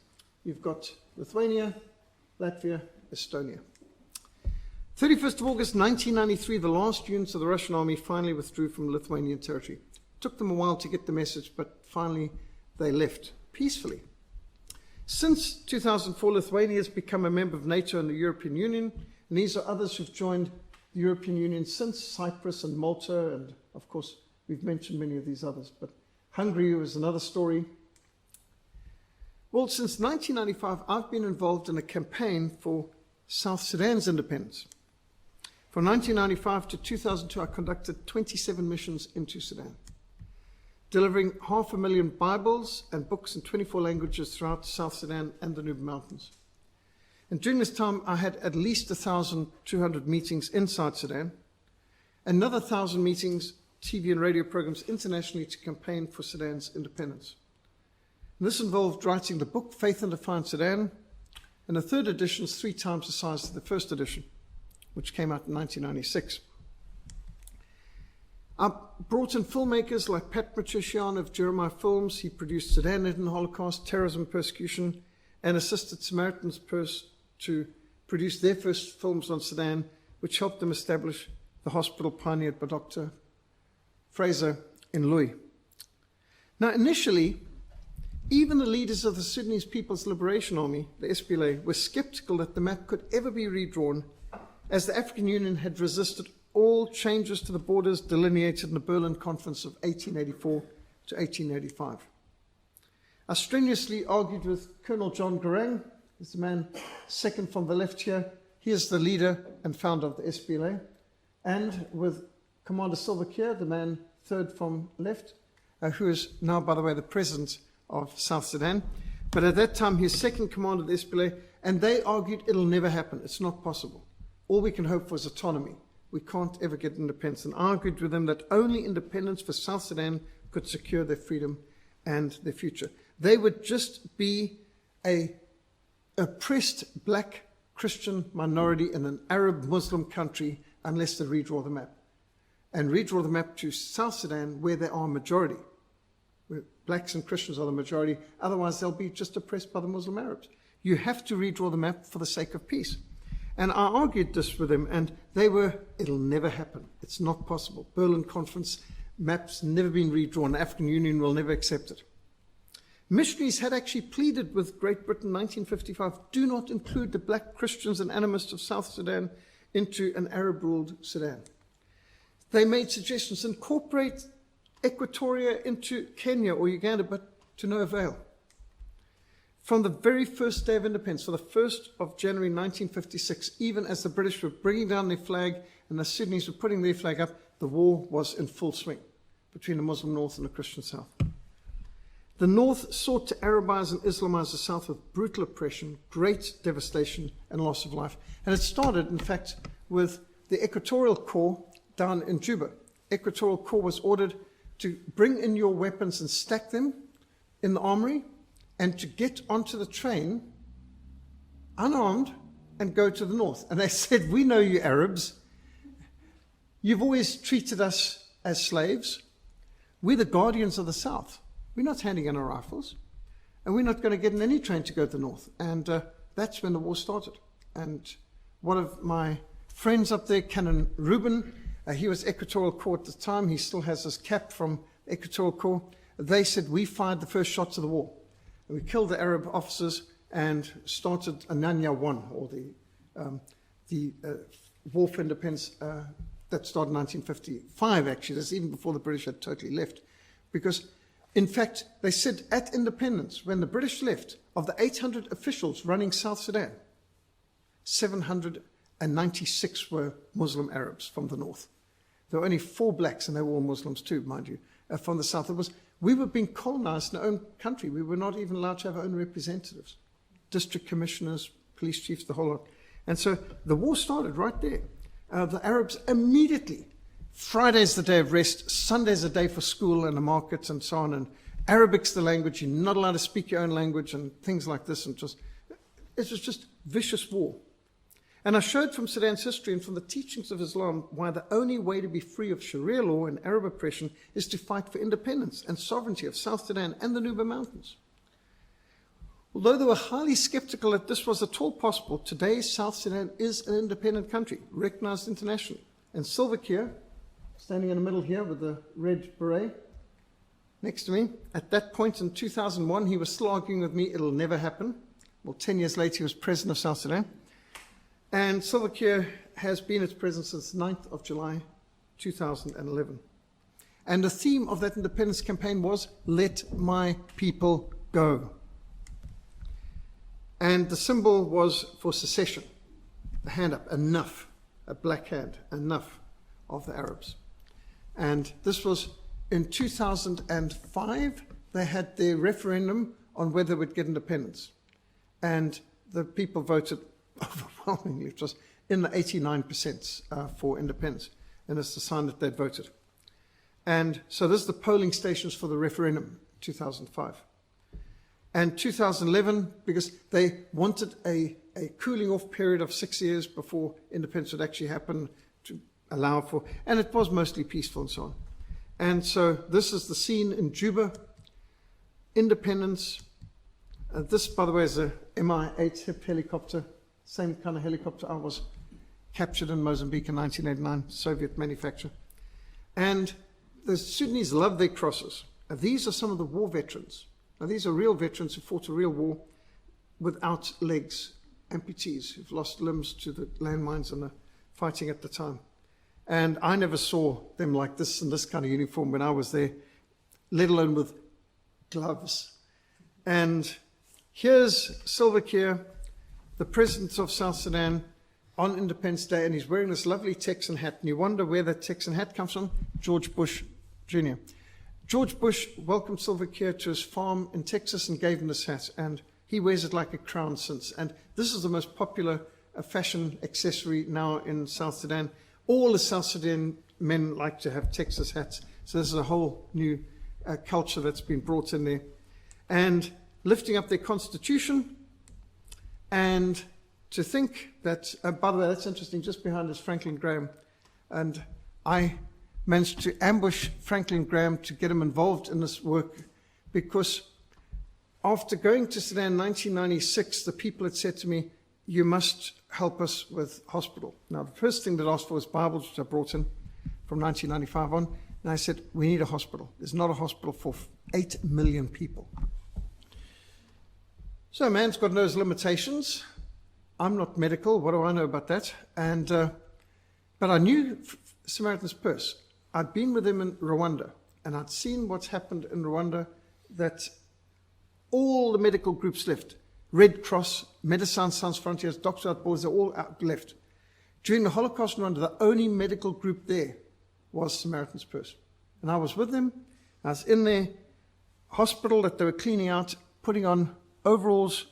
You've got Lithuania, Latvia, Estonia. 31st of August 1993, the last units of the Russian army finally withdrew from Lithuanian territory. It took them a while to get the message, but finally they left peacefully. Since 2004, Lithuania has become a member of NATO and the European Union, and these are others who've joined the European Union since Cyprus and Malta, and of course we've mentioned many of these others, but Hungary was another story. Well, since 1995, I've been involved in a campaign for South Sudan's independence. From 1995 to 2002, I conducted 27 missions into Sudan, delivering 500,000 Bibles and books in 24 languages throughout South Sudan and the Nuba Mountains. And during this time, I had at least 1,200 meetings inside Sudan, another 1,000 meetings, TV and radio programs internationally to campaign for Sudan's independence. And this involved writing the book Faith and Defiant Sudan, and the third edition is 3 times the size of the first edition, which came out in 1996. I brought in filmmakers like Pat Matrician of Jeremiah Films. He produced Sudan in the Holocaust, Terrorism, Persecution, and assisted Samaritans to produce their first films on Sudan, which helped them establish the hospital pioneered by Dr. Fraser in Lui. Now, initially, even the leaders of the Sudanese People's Liberation Army, the SPLA, were skeptical that the map could ever be redrawn, as the African Union had resisted all changes to the borders delineated in the Berlin Conference of 1884 to 1885. I strenuously argued with Colonel John Garang, who's the man second from the left here. He is the leader and founder of the SPLA, and with Commander Silva Kiir, the man third from left, who is now, by the way, the president of South Sudan. But at that time, he was second commander of the SPLA, and they argued it'll never happen. It's not possible. All we can hope for is autonomy. We can't ever get independence. And I argued with them that only independence for South Sudan could secure their freedom and their future. They would just be an oppressed black Christian minority in an Arab Muslim country unless they redraw the map. And redraw the map to South Sudan where they are a majority, where blacks and Christians are the majority. Otherwise, they'll be just oppressed by the Muslim Arabs. You have to redraw the map for the sake of peace. And I argued this with them, and they were, it'll never happen. It's not possible. Berlin Conference, maps never been redrawn. The African Union will never accept it. Missionaries had actually pleaded with Great Britain in 1955, do not include the black Christians and animists of South Sudan into an Arab-ruled Sudan. They made suggestions, incorporate Equatoria into Kenya or Uganda, but to no avail. From the very first day of independence, for the 1st of January 1956, even as the British were bringing down their flag and the Sudanese were putting their flag up, the war was in full swing between the Muslim North and the Christian South. The North sought to Arabize and Islamize the South with brutal oppression, great devastation, and loss of life. And it started, in fact, with the Equatorial Corps down in Juba. Equatorial Corps was ordered to bring in your weapons and stack them in the armory, and to get onto the train unarmed and go to the north. And they said, we know you Arabs. You've always treated us as slaves. We're the guardians of the South. We're not handing in our rifles. And we're not going to get in any train to go to the north. And that's when the war started. And one of my friends up there, Canon Reuben, he was Equatorial Corps at the time. He still has his cap from Equatorial Corps. They said, we fired the first shots of the war. We killed the Arab officers and started Ananya 1, or the War for Independence that started in 1955, actually. That's even before the British had totally left. Because, in fact, they said at independence, when the British left, of the 800 officials running South Sudan, 796 were Muslim Arabs from the north. There were only 4 blacks, and they were all Muslims too, mind you, from the south. We were being colonized in our own country. We were not even allowed to have our own representatives, district commissioners, police chiefs, the whole lot. And so the war started right there. The Arabs immediately, Friday's the day of rest, Sunday's a day for school and the markets and so on, and Arabic's the language. You're not allowed to speak your own language and things like this. And it was just vicious war. And I showed from Sudan's history and from the teachings of Islam why the only way to be free of Sharia law and Arab oppression is to fight for independence and sovereignty of South Sudan and the Nuba Mountains. Although they were highly skeptical that this was at all possible, today South Sudan is an independent country, recognized internationally. And Salva Kiir, standing in the middle here with the red beret next to me, at that point in 2001, he was still arguing with me, it'll never happen. Well, 10 years later, he was president of South Sudan. And Salva Kiir has been its president since 9th of July 2011. And the theme of that independence campaign was, let my people go. And the symbol was for secession, the hand up, enough, a black hand, enough of the Arabs. And this was in 2005, they had their referendum on whether they would get independence. And the people voted overwhelmingly. It was in the 89% for independence. And it's the sign that they'd voted. And so this is the polling stations for the referendum, 2005. And 2011, because they wanted a cooling off period of 6 years before independence would actually happen to allow for, and it was mostly peaceful and so on. And so this is the scene in Juba, independence. This, by the way, is a Mi-8 HIP helicopter, same kind of helicopter I was captured in Mozambique in 1989, Soviet manufacture. And the Sudanese love their crosses. These are some of the war veterans. Now, these are real veterans who fought a real war without legs, amputees who've lost limbs to the landmines and the fighting at the time. And I never saw them like this in this kind of uniform when I was there, let alone with gloves. And here's Salva Kiir, the president of South Sudan, on Independence Day, and he's wearing this lovely Texan hat. And you wonder where that Texan hat comes from? George Bush Jr. George Bush welcomed Salva Kiir to his farm in Texas and gave him this hat, and he wears it like a crown since. And this is the most popular fashion accessory now in South Sudan. All the South Sudan men like to have Texas hats, so this is a whole new culture that's been brought in there. And lifting up their constitution, and to think that, by the way, that's interesting, just behind us, Franklin Graham, and I managed to ambush Franklin Graham to get him involved in this work, because after going to Sudan in 1996, the people had said to me, you must help us with hospital. Now, the first thing they asked for was Bibles, which I brought in from 1995 on, and I said, we need a hospital. There's not a hospital for 8 million people. So a man's got to know his limitations. I'm not medical. What do I know about that? But I knew Samaritan's Purse. I'd been with him in Rwanda, and I'd seen what's happened in Rwanda, that all the medical groups left. Red Cross, Médecins Sans Frontières, Doctors Without Borders, they're all out left. During the Holocaust in Rwanda, the only medical group there was Samaritan's Purse. And I was with them. I was in their hospital that they were cleaning out, putting on overalls,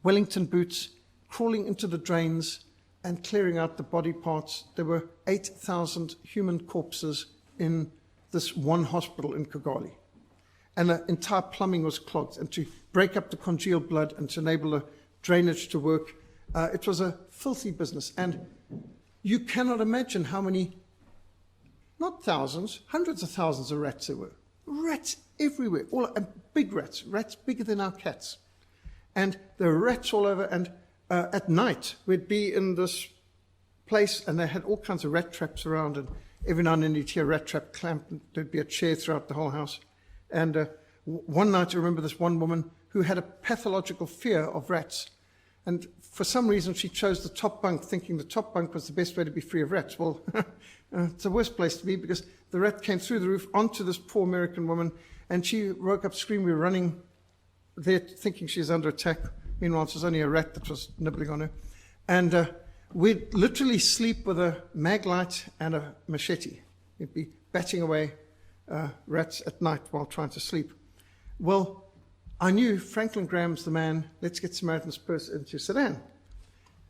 Wellington boots, crawling into the drains and clearing out the body parts. There were 8,000 human corpses in this one hospital in Kigali. And the entire plumbing was clogged. And to break up the congealed blood and to enable the drainage to work, it was a filthy business. And you cannot imagine how many, not thousands, hundreds of thousands of rats there were. Rats everywhere, all big rats bigger than our cats. And there were rats all over, and at night we'd be in this place and they had all kinds of rat traps around, and every now and then you'd hear a rat trap clamp and there'd be a chair throughout the whole house. And one night I remember this one woman who had a pathological fear of rats, and for some reason she chose the top bunk, thinking the top bunk was the best way to be free of rats. Well, it's the worst place to be, because the rat came through the roof onto this poor American woman, and she woke up screaming. We were running there thinking she was under attack. Meanwhile, it was only a rat that was nibbling on her. And we'd literally sleep with a mag light and a machete. We'd be batting away rats at night while trying to sleep. Well, I knew Franklin Graham's the man. Let's get Samaritan's Purse into Sudan.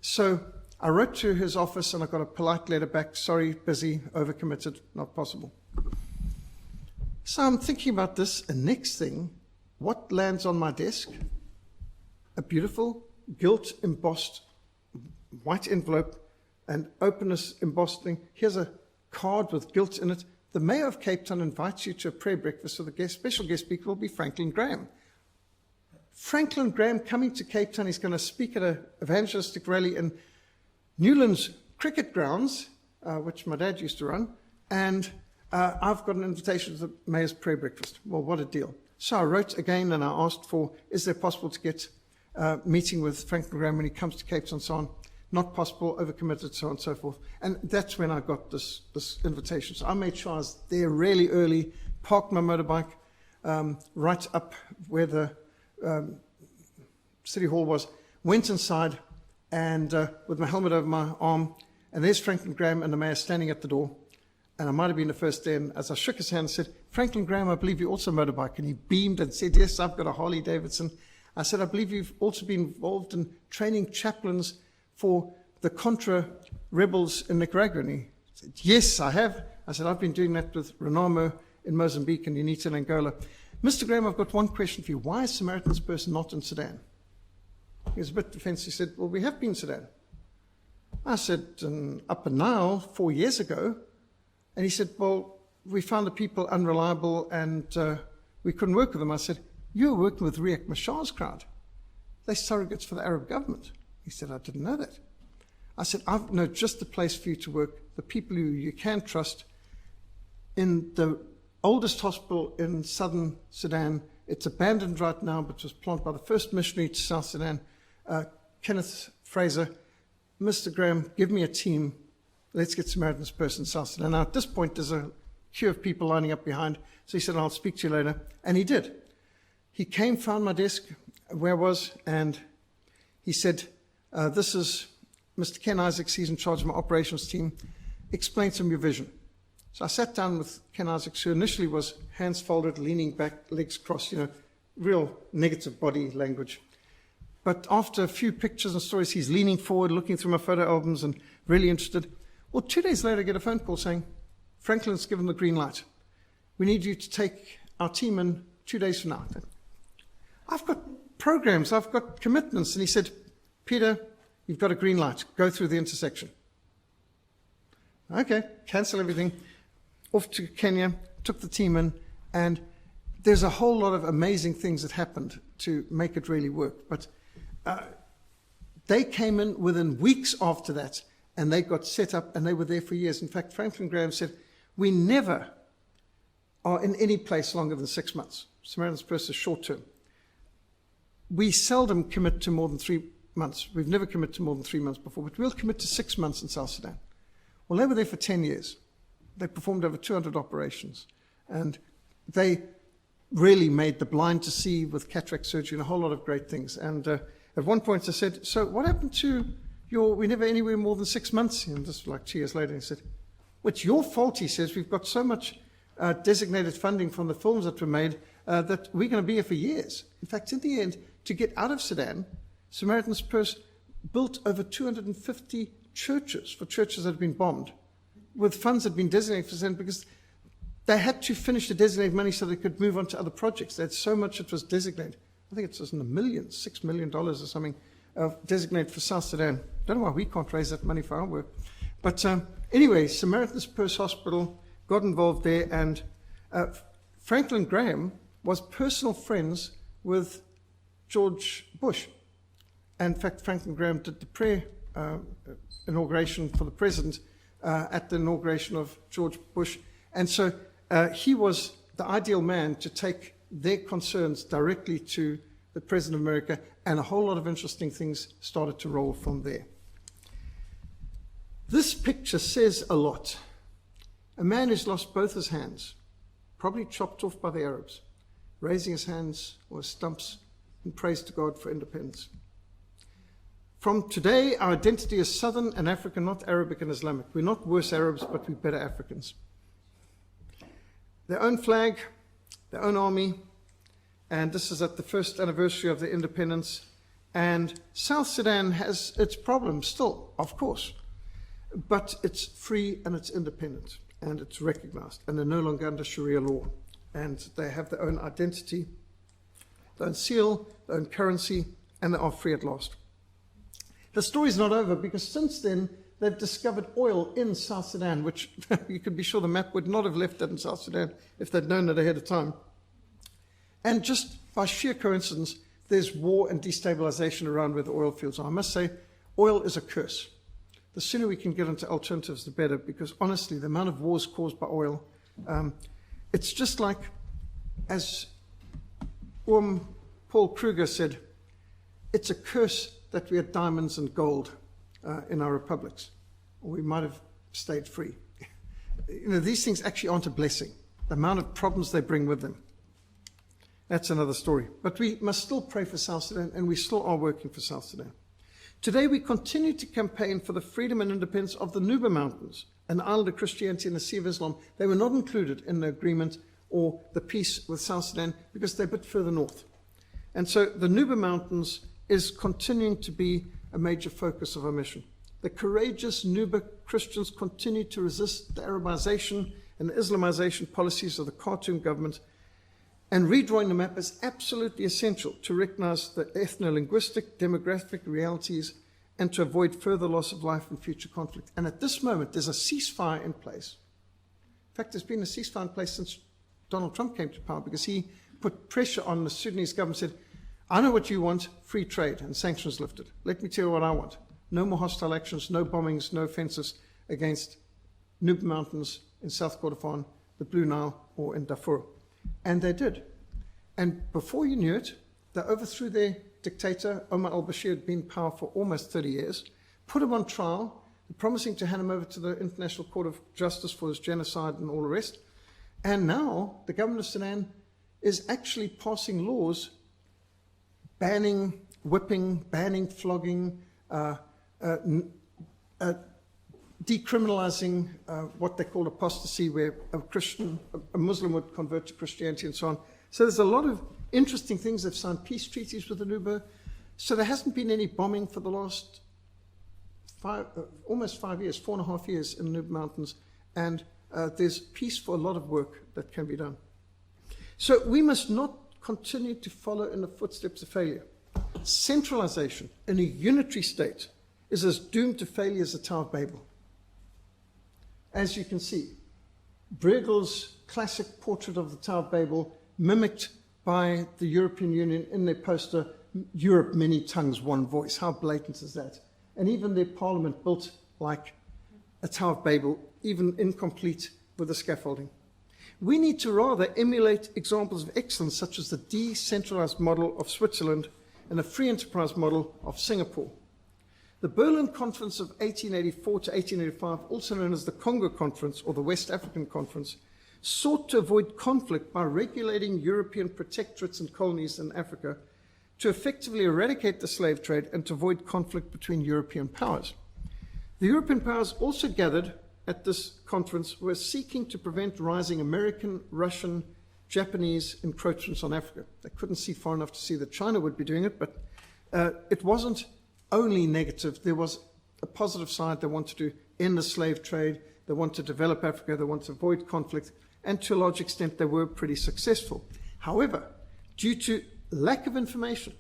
So I wrote to his office and I got a polite letter back. Sorry, busy, overcommitted, not possible. So I'm thinking about this, and next thing, what lands on my desk? A beautiful gilt embossed white envelope and openness embossed thing. Here's a card with gilt in it. The Mayor of Cape Town invites you to a prayer breakfast, so the special guest speaker will be Franklin Graham. Franklin Graham coming to Cape Town. He's going to speak at an evangelistic rally in Newlands cricket grounds, which my dad used to run, and I've got an invitation to the Mayor's prayer breakfast. Well, what a deal. So I wrote again and I asked for, is there possible to get a meeting with Franklin Graham when he comes to Cape Town and so on? Not possible, overcommitted, so on and so forth. And that's when I got this invitation. So I made sure I was there really early, parked my motorbike right up where the City Hall was, went inside, and with my helmet over my arm, and there's Franklin Graham and the Mayor standing at the door. And I might have been the first day, and as I shook his hand and said, Franklin Graham, I believe you also motorbike. And he beamed and said, yes, I've got a Harley Davidson. I said, I believe you've also been involved in training chaplains for the Contra rebels in Nicaragua. And he said, yes, I have. I said, I've been doing that with Renamo in Mozambique and Unita in Angola. Mr. Graham, I've got one question for you. Why is Samaritan's Purse not in Sudan? He was a bit defensive. He said, well, we have been in Sudan. I said, Upper Nile 4 years ago. And he said, well, we found the people unreliable and we couldn't work with them. I said, you were working with Riek Machar's crowd. They're surrogates for the Arab government. He said, I didn't know that. I said, I know just the place for you to work, the people who you can trust. In the oldest hospital in southern Sudan, it's abandoned right now, but was planted by the first missionary to South Sudan, Kenneth Fraser. Mr. Graham, give me a team. Let's get Samaritan's Purse in South Sudan. Now, at this point, there's a queue of people lining up behind. So he said, I'll speak to you later. And he did. He came, found my desk where I was, and he said, this is Mr. Ken Isaacs. He's in charge of my operations team. Explain to him your vision. So I sat down with Ken Isaacs, who initially was hands folded, leaning back, legs crossed, real negative body language. But after a few pictures and stories, he's leaning forward, looking through my photo albums and really interested. Well, 2 days later, I get a phone call saying, Franklin's given the green light. We need you to take our team in 2 days from now. I've got programs, I've got commitments. And he said, Peter, you've got a green light. Go through the intersection. Okay, cancel everything. Off to Kenya, took the team in, and there's a whole lot of amazing things that happened to make it really work. But they came in within weeks after that, and they got set up, and they were there for years. In fact, Franklin Graham said, we never are in any place longer than 6 months. Samaritan's Purse is short term. We seldom commit to more than 3 months. We've never committed to more than 3 months before, but we'll commit to 6 months in South Sudan. Well, they were there for 10 years. They performed over 200 operations. And they really made the blind to see with cataract surgery and a whole lot of great things. And at one point I said, so what happened to we never anywhere more than 6 months? And just like 2 years later, he said, well, it's your fault, he says. We've got so much designated funding from the films that were made that we're going to be here for years. In fact, in the end, to get out of Sudan, Samaritan's Purse built over 250 churches for churches that had been bombed, with funds that had been designated for Sudan, because they had to finish the designated money so they could move on to other projects. They had so much that was designated. I think it was in the millions, $6 million or something, designated for South Sudan. Don't know why we can't raise that money for our work. But anyway, Samaritan's Purse Hospital got involved there, and Franklin Graham was personal friends with George Bush. And in fact, Franklin Graham did the prayer inauguration for the president at the inauguration of George Bush. And so he was the ideal man to take their concerns directly to the President of America, and a whole lot of interesting things started to roll from there. This picture says a lot. A man who's lost both his hands, probably chopped off by the Arabs, raising his hands or his stumps in praise to God for independence. From today, our identity is Southern and African, not Arabic and Islamic. We're not worse Arabs, but we're better Africans. Their own flag, their own army, and this is at the first anniversary of their independence. And South Sudan has its problems still, of course, but it's free and it's independent and it's recognized, and they're no longer under Sharia law, and they have their own identity, their own seal, their own currency, and they are free at last. The story's not over, because since then they've discovered oil in South Sudan, which you could be sure the map would not have left that in South Sudan if they'd known it ahead of time. And just by sheer coincidence, there's war and destabilization around where the oil fields are. I must say, oil is a curse. The sooner we can get into alternatives, the better, because honestly, the amount of wars caused by oil, it's just like, as Paul Kruger said, it's a curse that we had diamonds and gold in our republics, or we might have stayed free. These things actually aren't a blessing. The amount of problems they bring with them. That's another story. But we must still pray for South Sudan, and we still are working for South Sudan. Today we continue to campaign for the freedom and independence of the Nuba Mountains, an island of Christianity and a Sea of Islam. They were not included in the agreement or the peace with South Sudan because they're a bit further north. And so the Nuba Mountains is continuing to be a major focus of our mission. The courageous Nuba Christians continue to resist the Arabization and the Islamization policies of the Khartoum government, and redrawing the map is absolutely essential to recognize the ethno-linguistic, demographic realities and to avoid further loss of life and future conflict. And at this moment, there's a ceasefire in place. In fact, there's been a ceasefire in place since Donald Trump came to power, because he put pressure on the Sudanese government and said, I know what you want, free trade and sanctions lifted. Let me tell you what I want. No more hostile actions, no bombings, no offensives against Nuba Mountains in South Kordofan, the Blue Nile, or in Darfur. And they did. And before you knew it, they overthrew their dictator. Omar al-Bashir had been in power for almost 30 years, put him on trial, promising to hand him over to the International Court of Justice for his genocide and all the rest. And now the government of Sudan is actually passing laws banning whipping, banning flogging, decriminalizing what they call apostasy, where a Muslim would convert to Christianity and so on. So there's a lot of interesting things. They've signed peace treaties with the Nuba. So there hasn't been any bombing for the last almost 5 years, 4.5 years in the Nuba Mountains. And there's peace for a lot of work that can be done. So we must not continue to follow in the footsteps of failure. Centralization in a unitary state is as doomed to failure as the Tower of Babel. As you can see, Bruegel's classic portrait of the Tower of Babel, mimicked by the European Union in their poster, Europe, many tongues, one voice. How blatant is that? And even their parliament built like a Tower of Babel, even incomplete with the scaffolding. We need to rather emulate examples of excellence, such as the decentralized model of Switzerland and the free enterprise model of Singapore. The Berlin Conference of 1884 to 1885, also known as the Congo Conference or the West African Conference, sought to avoid conflict by regulating European protectorates and colonies in Africa to effectively eradicate the slave trade and to avoid conflict between European powers. The European powers also gathered at this conference were seeking to prevent rising American, Russian, Japanese encroachments on Africa. They couldn't see far enough to see that China would be doing it, but it wasn't only negative. There was a positive side. They wanted to end the slave trade. They wanted to develop Africa. They wanted to avoid conflict. And to a large extent, they were pretty successful. However, due to lack of information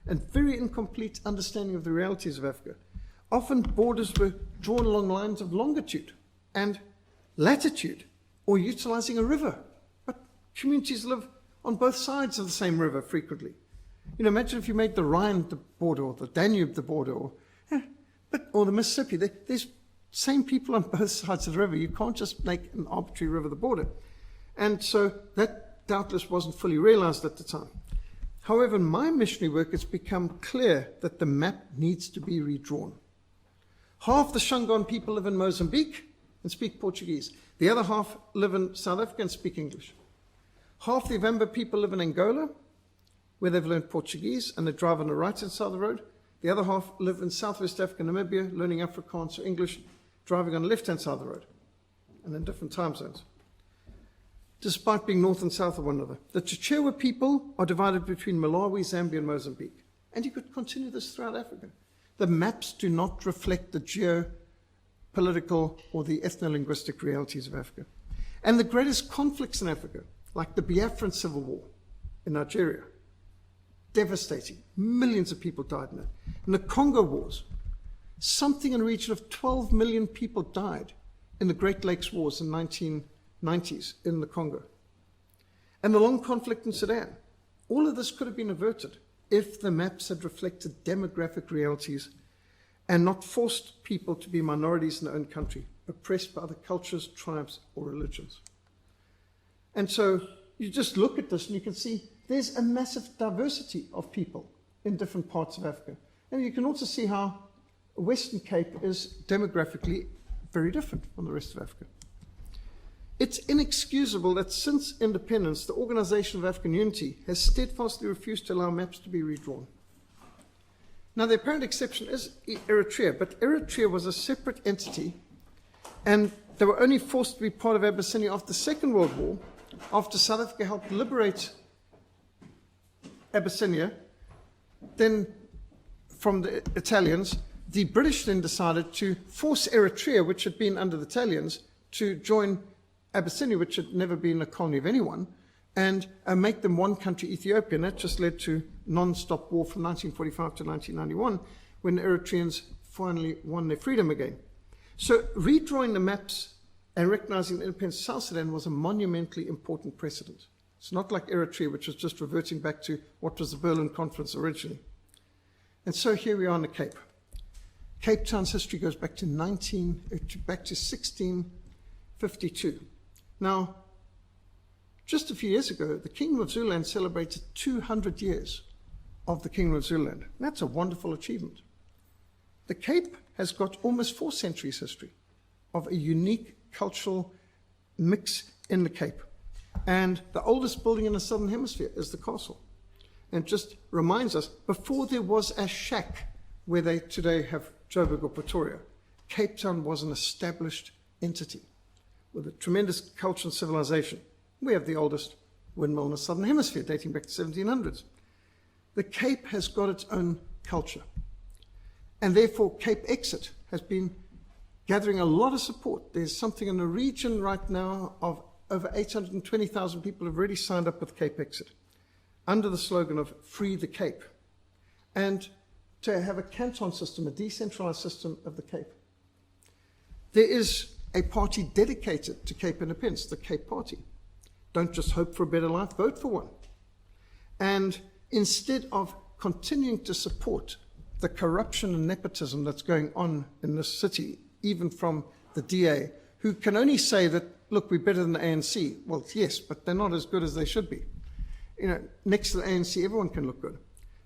and very incomplete understanding of the realities of Africa, often borders were drawn along lines of longitude and latitude, or utilizing a river. But communities live on both sides of the same river frequently. You know, imagine if you made the Rhine the border, or the Danube the border, or the Mississippi. There's same people on both sides of the river. You can't just make an arbitrary river the border. And so that doubtless wasn't fully realized at the time. However, in my missionary work, it's become clear that the map needs to be redrawn. Half the Shangaan people live in Mozambique and speak Portuguese. The other half live in South Africa and speak English. Half the Ivamba people live in Angola, where they've learned Portuguese and they drive on the right-hand side of the road. The other half live in Southwest Africa, Namibia, learning Afrikaans or English, driving on the left-hand side of the road, and in different time zones, despite being north and south of one another. The Chichewa people are divided between Malawi, Zambia, and Mozambique. And you could continue this throughout Africa. The maps do not reflect the geopolitical or the ethno-linguistic realities of Africa. And the greatest conflicts in Africa, like the Biafran Civil War in Nigeria, devastating. Millions of people died in it. In the Congo Wars, something in the region of 12 million people died in the Great Lakes Wars in 1990s in the Congo. And the long conflict in Sudan. All of this could have been averted if the maps had reflected demographic realities and not forced people to be minorities in their own country, oppressed by other cultures, tribes, or religions. And so you just look at this and you can see there's a massive diversity of people in different parts of Africa. And you can also see how Western Cape is demographically very different from the rest of Africa. It's inexcusable that since independence, the Organization of African Unity has steadfastly refused to allow maps to be redrawn. Now, the apparent exception is Eritrea, but Eritrea was a separate entity, and they were only forced to be part of Abyssinia after the Second World War, after South Africa helped liberate Abyssinia, then from the Italians. The British then decided to force Eritrea, which had been under the Italians, to join Abyssinia, which had never been a colony of anyone, and make them one country, Ethiopia. And that just led to non-stop war from 1945 to 1991, when the Eritreans finally won their freedom again. So redrawing the maps and recognizing the independence of South Sudan was a monumentally important precedent. It's not like Eritrea, which was just reverting back to what was the Berlin Conference originally. And so here we are in the Cape. Cape Town's history goes back to 1652. Now, just a few years ago, the Kingdom of Zululand celebrated 200 years of the Kingdom of Zululand. That's a wonderful achievement. The Cape has got almost 4 centuries history of a unique cultural mix in the Cape. And the oldest building in the Southern Hemisphere is the castle. And it just reminds us, before there was a shack where they today have Joburg or Pretoria, Cape Town was an established entity with a tremendous culture and civilization. We have the oldest windmill in the Southern Hemisphere, dating back to the 1700s. The Cape has got its own culture. And therefore, Cape Exit has been gathering a lot of support. There's something in the region right now of over 820,000 people have already signed up with Cape Exit under the slogan of Free the Cape. And to have a canton system, a decentralized system of the Cape. There is a party dedicated to Cape independence, the Cape Party. Don't just hope for a better life, vote for one. And instead of continuing to support the corruption and nepotism that's going on in this city, even from the DA, who can only say that, look, we're better than the ANC. Well, yes, but they're not as good as they should be. You know, next to the ANC, everyone can look good.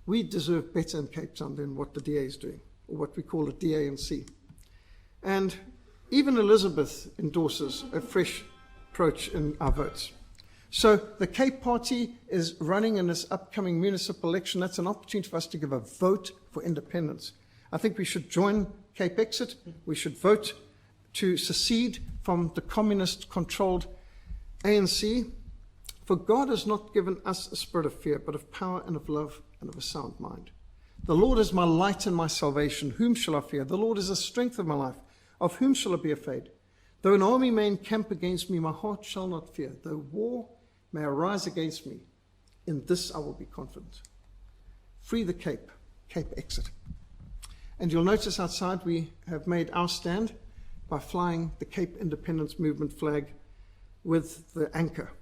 We deserve better in Cape Town than what the DA is doing, or what we call a DANC. And even Elizabeth endorses a fresh approach in our votes. So the Cape Party is running in this upcoming municipal election. That's an opportunity for us to give a vote for independence. I think we should join Cape Exit. We should vote to secede from the communist-controlled ANC. For God has not given us a spirit of fear, but of power and of love and of a sound mind. The Lord is my light and my salvation. Whom shall I fear? The Lord is the strength of my life. Of whom shall I be afraid? Though an army may encamp against me, my heart shall not fear. Though war may arise against me, in this I will be confident. Free the Cape, Cape Exit. And you'll notice outside we have made our stand by flying the Cape Independence Movement flag with the anchor.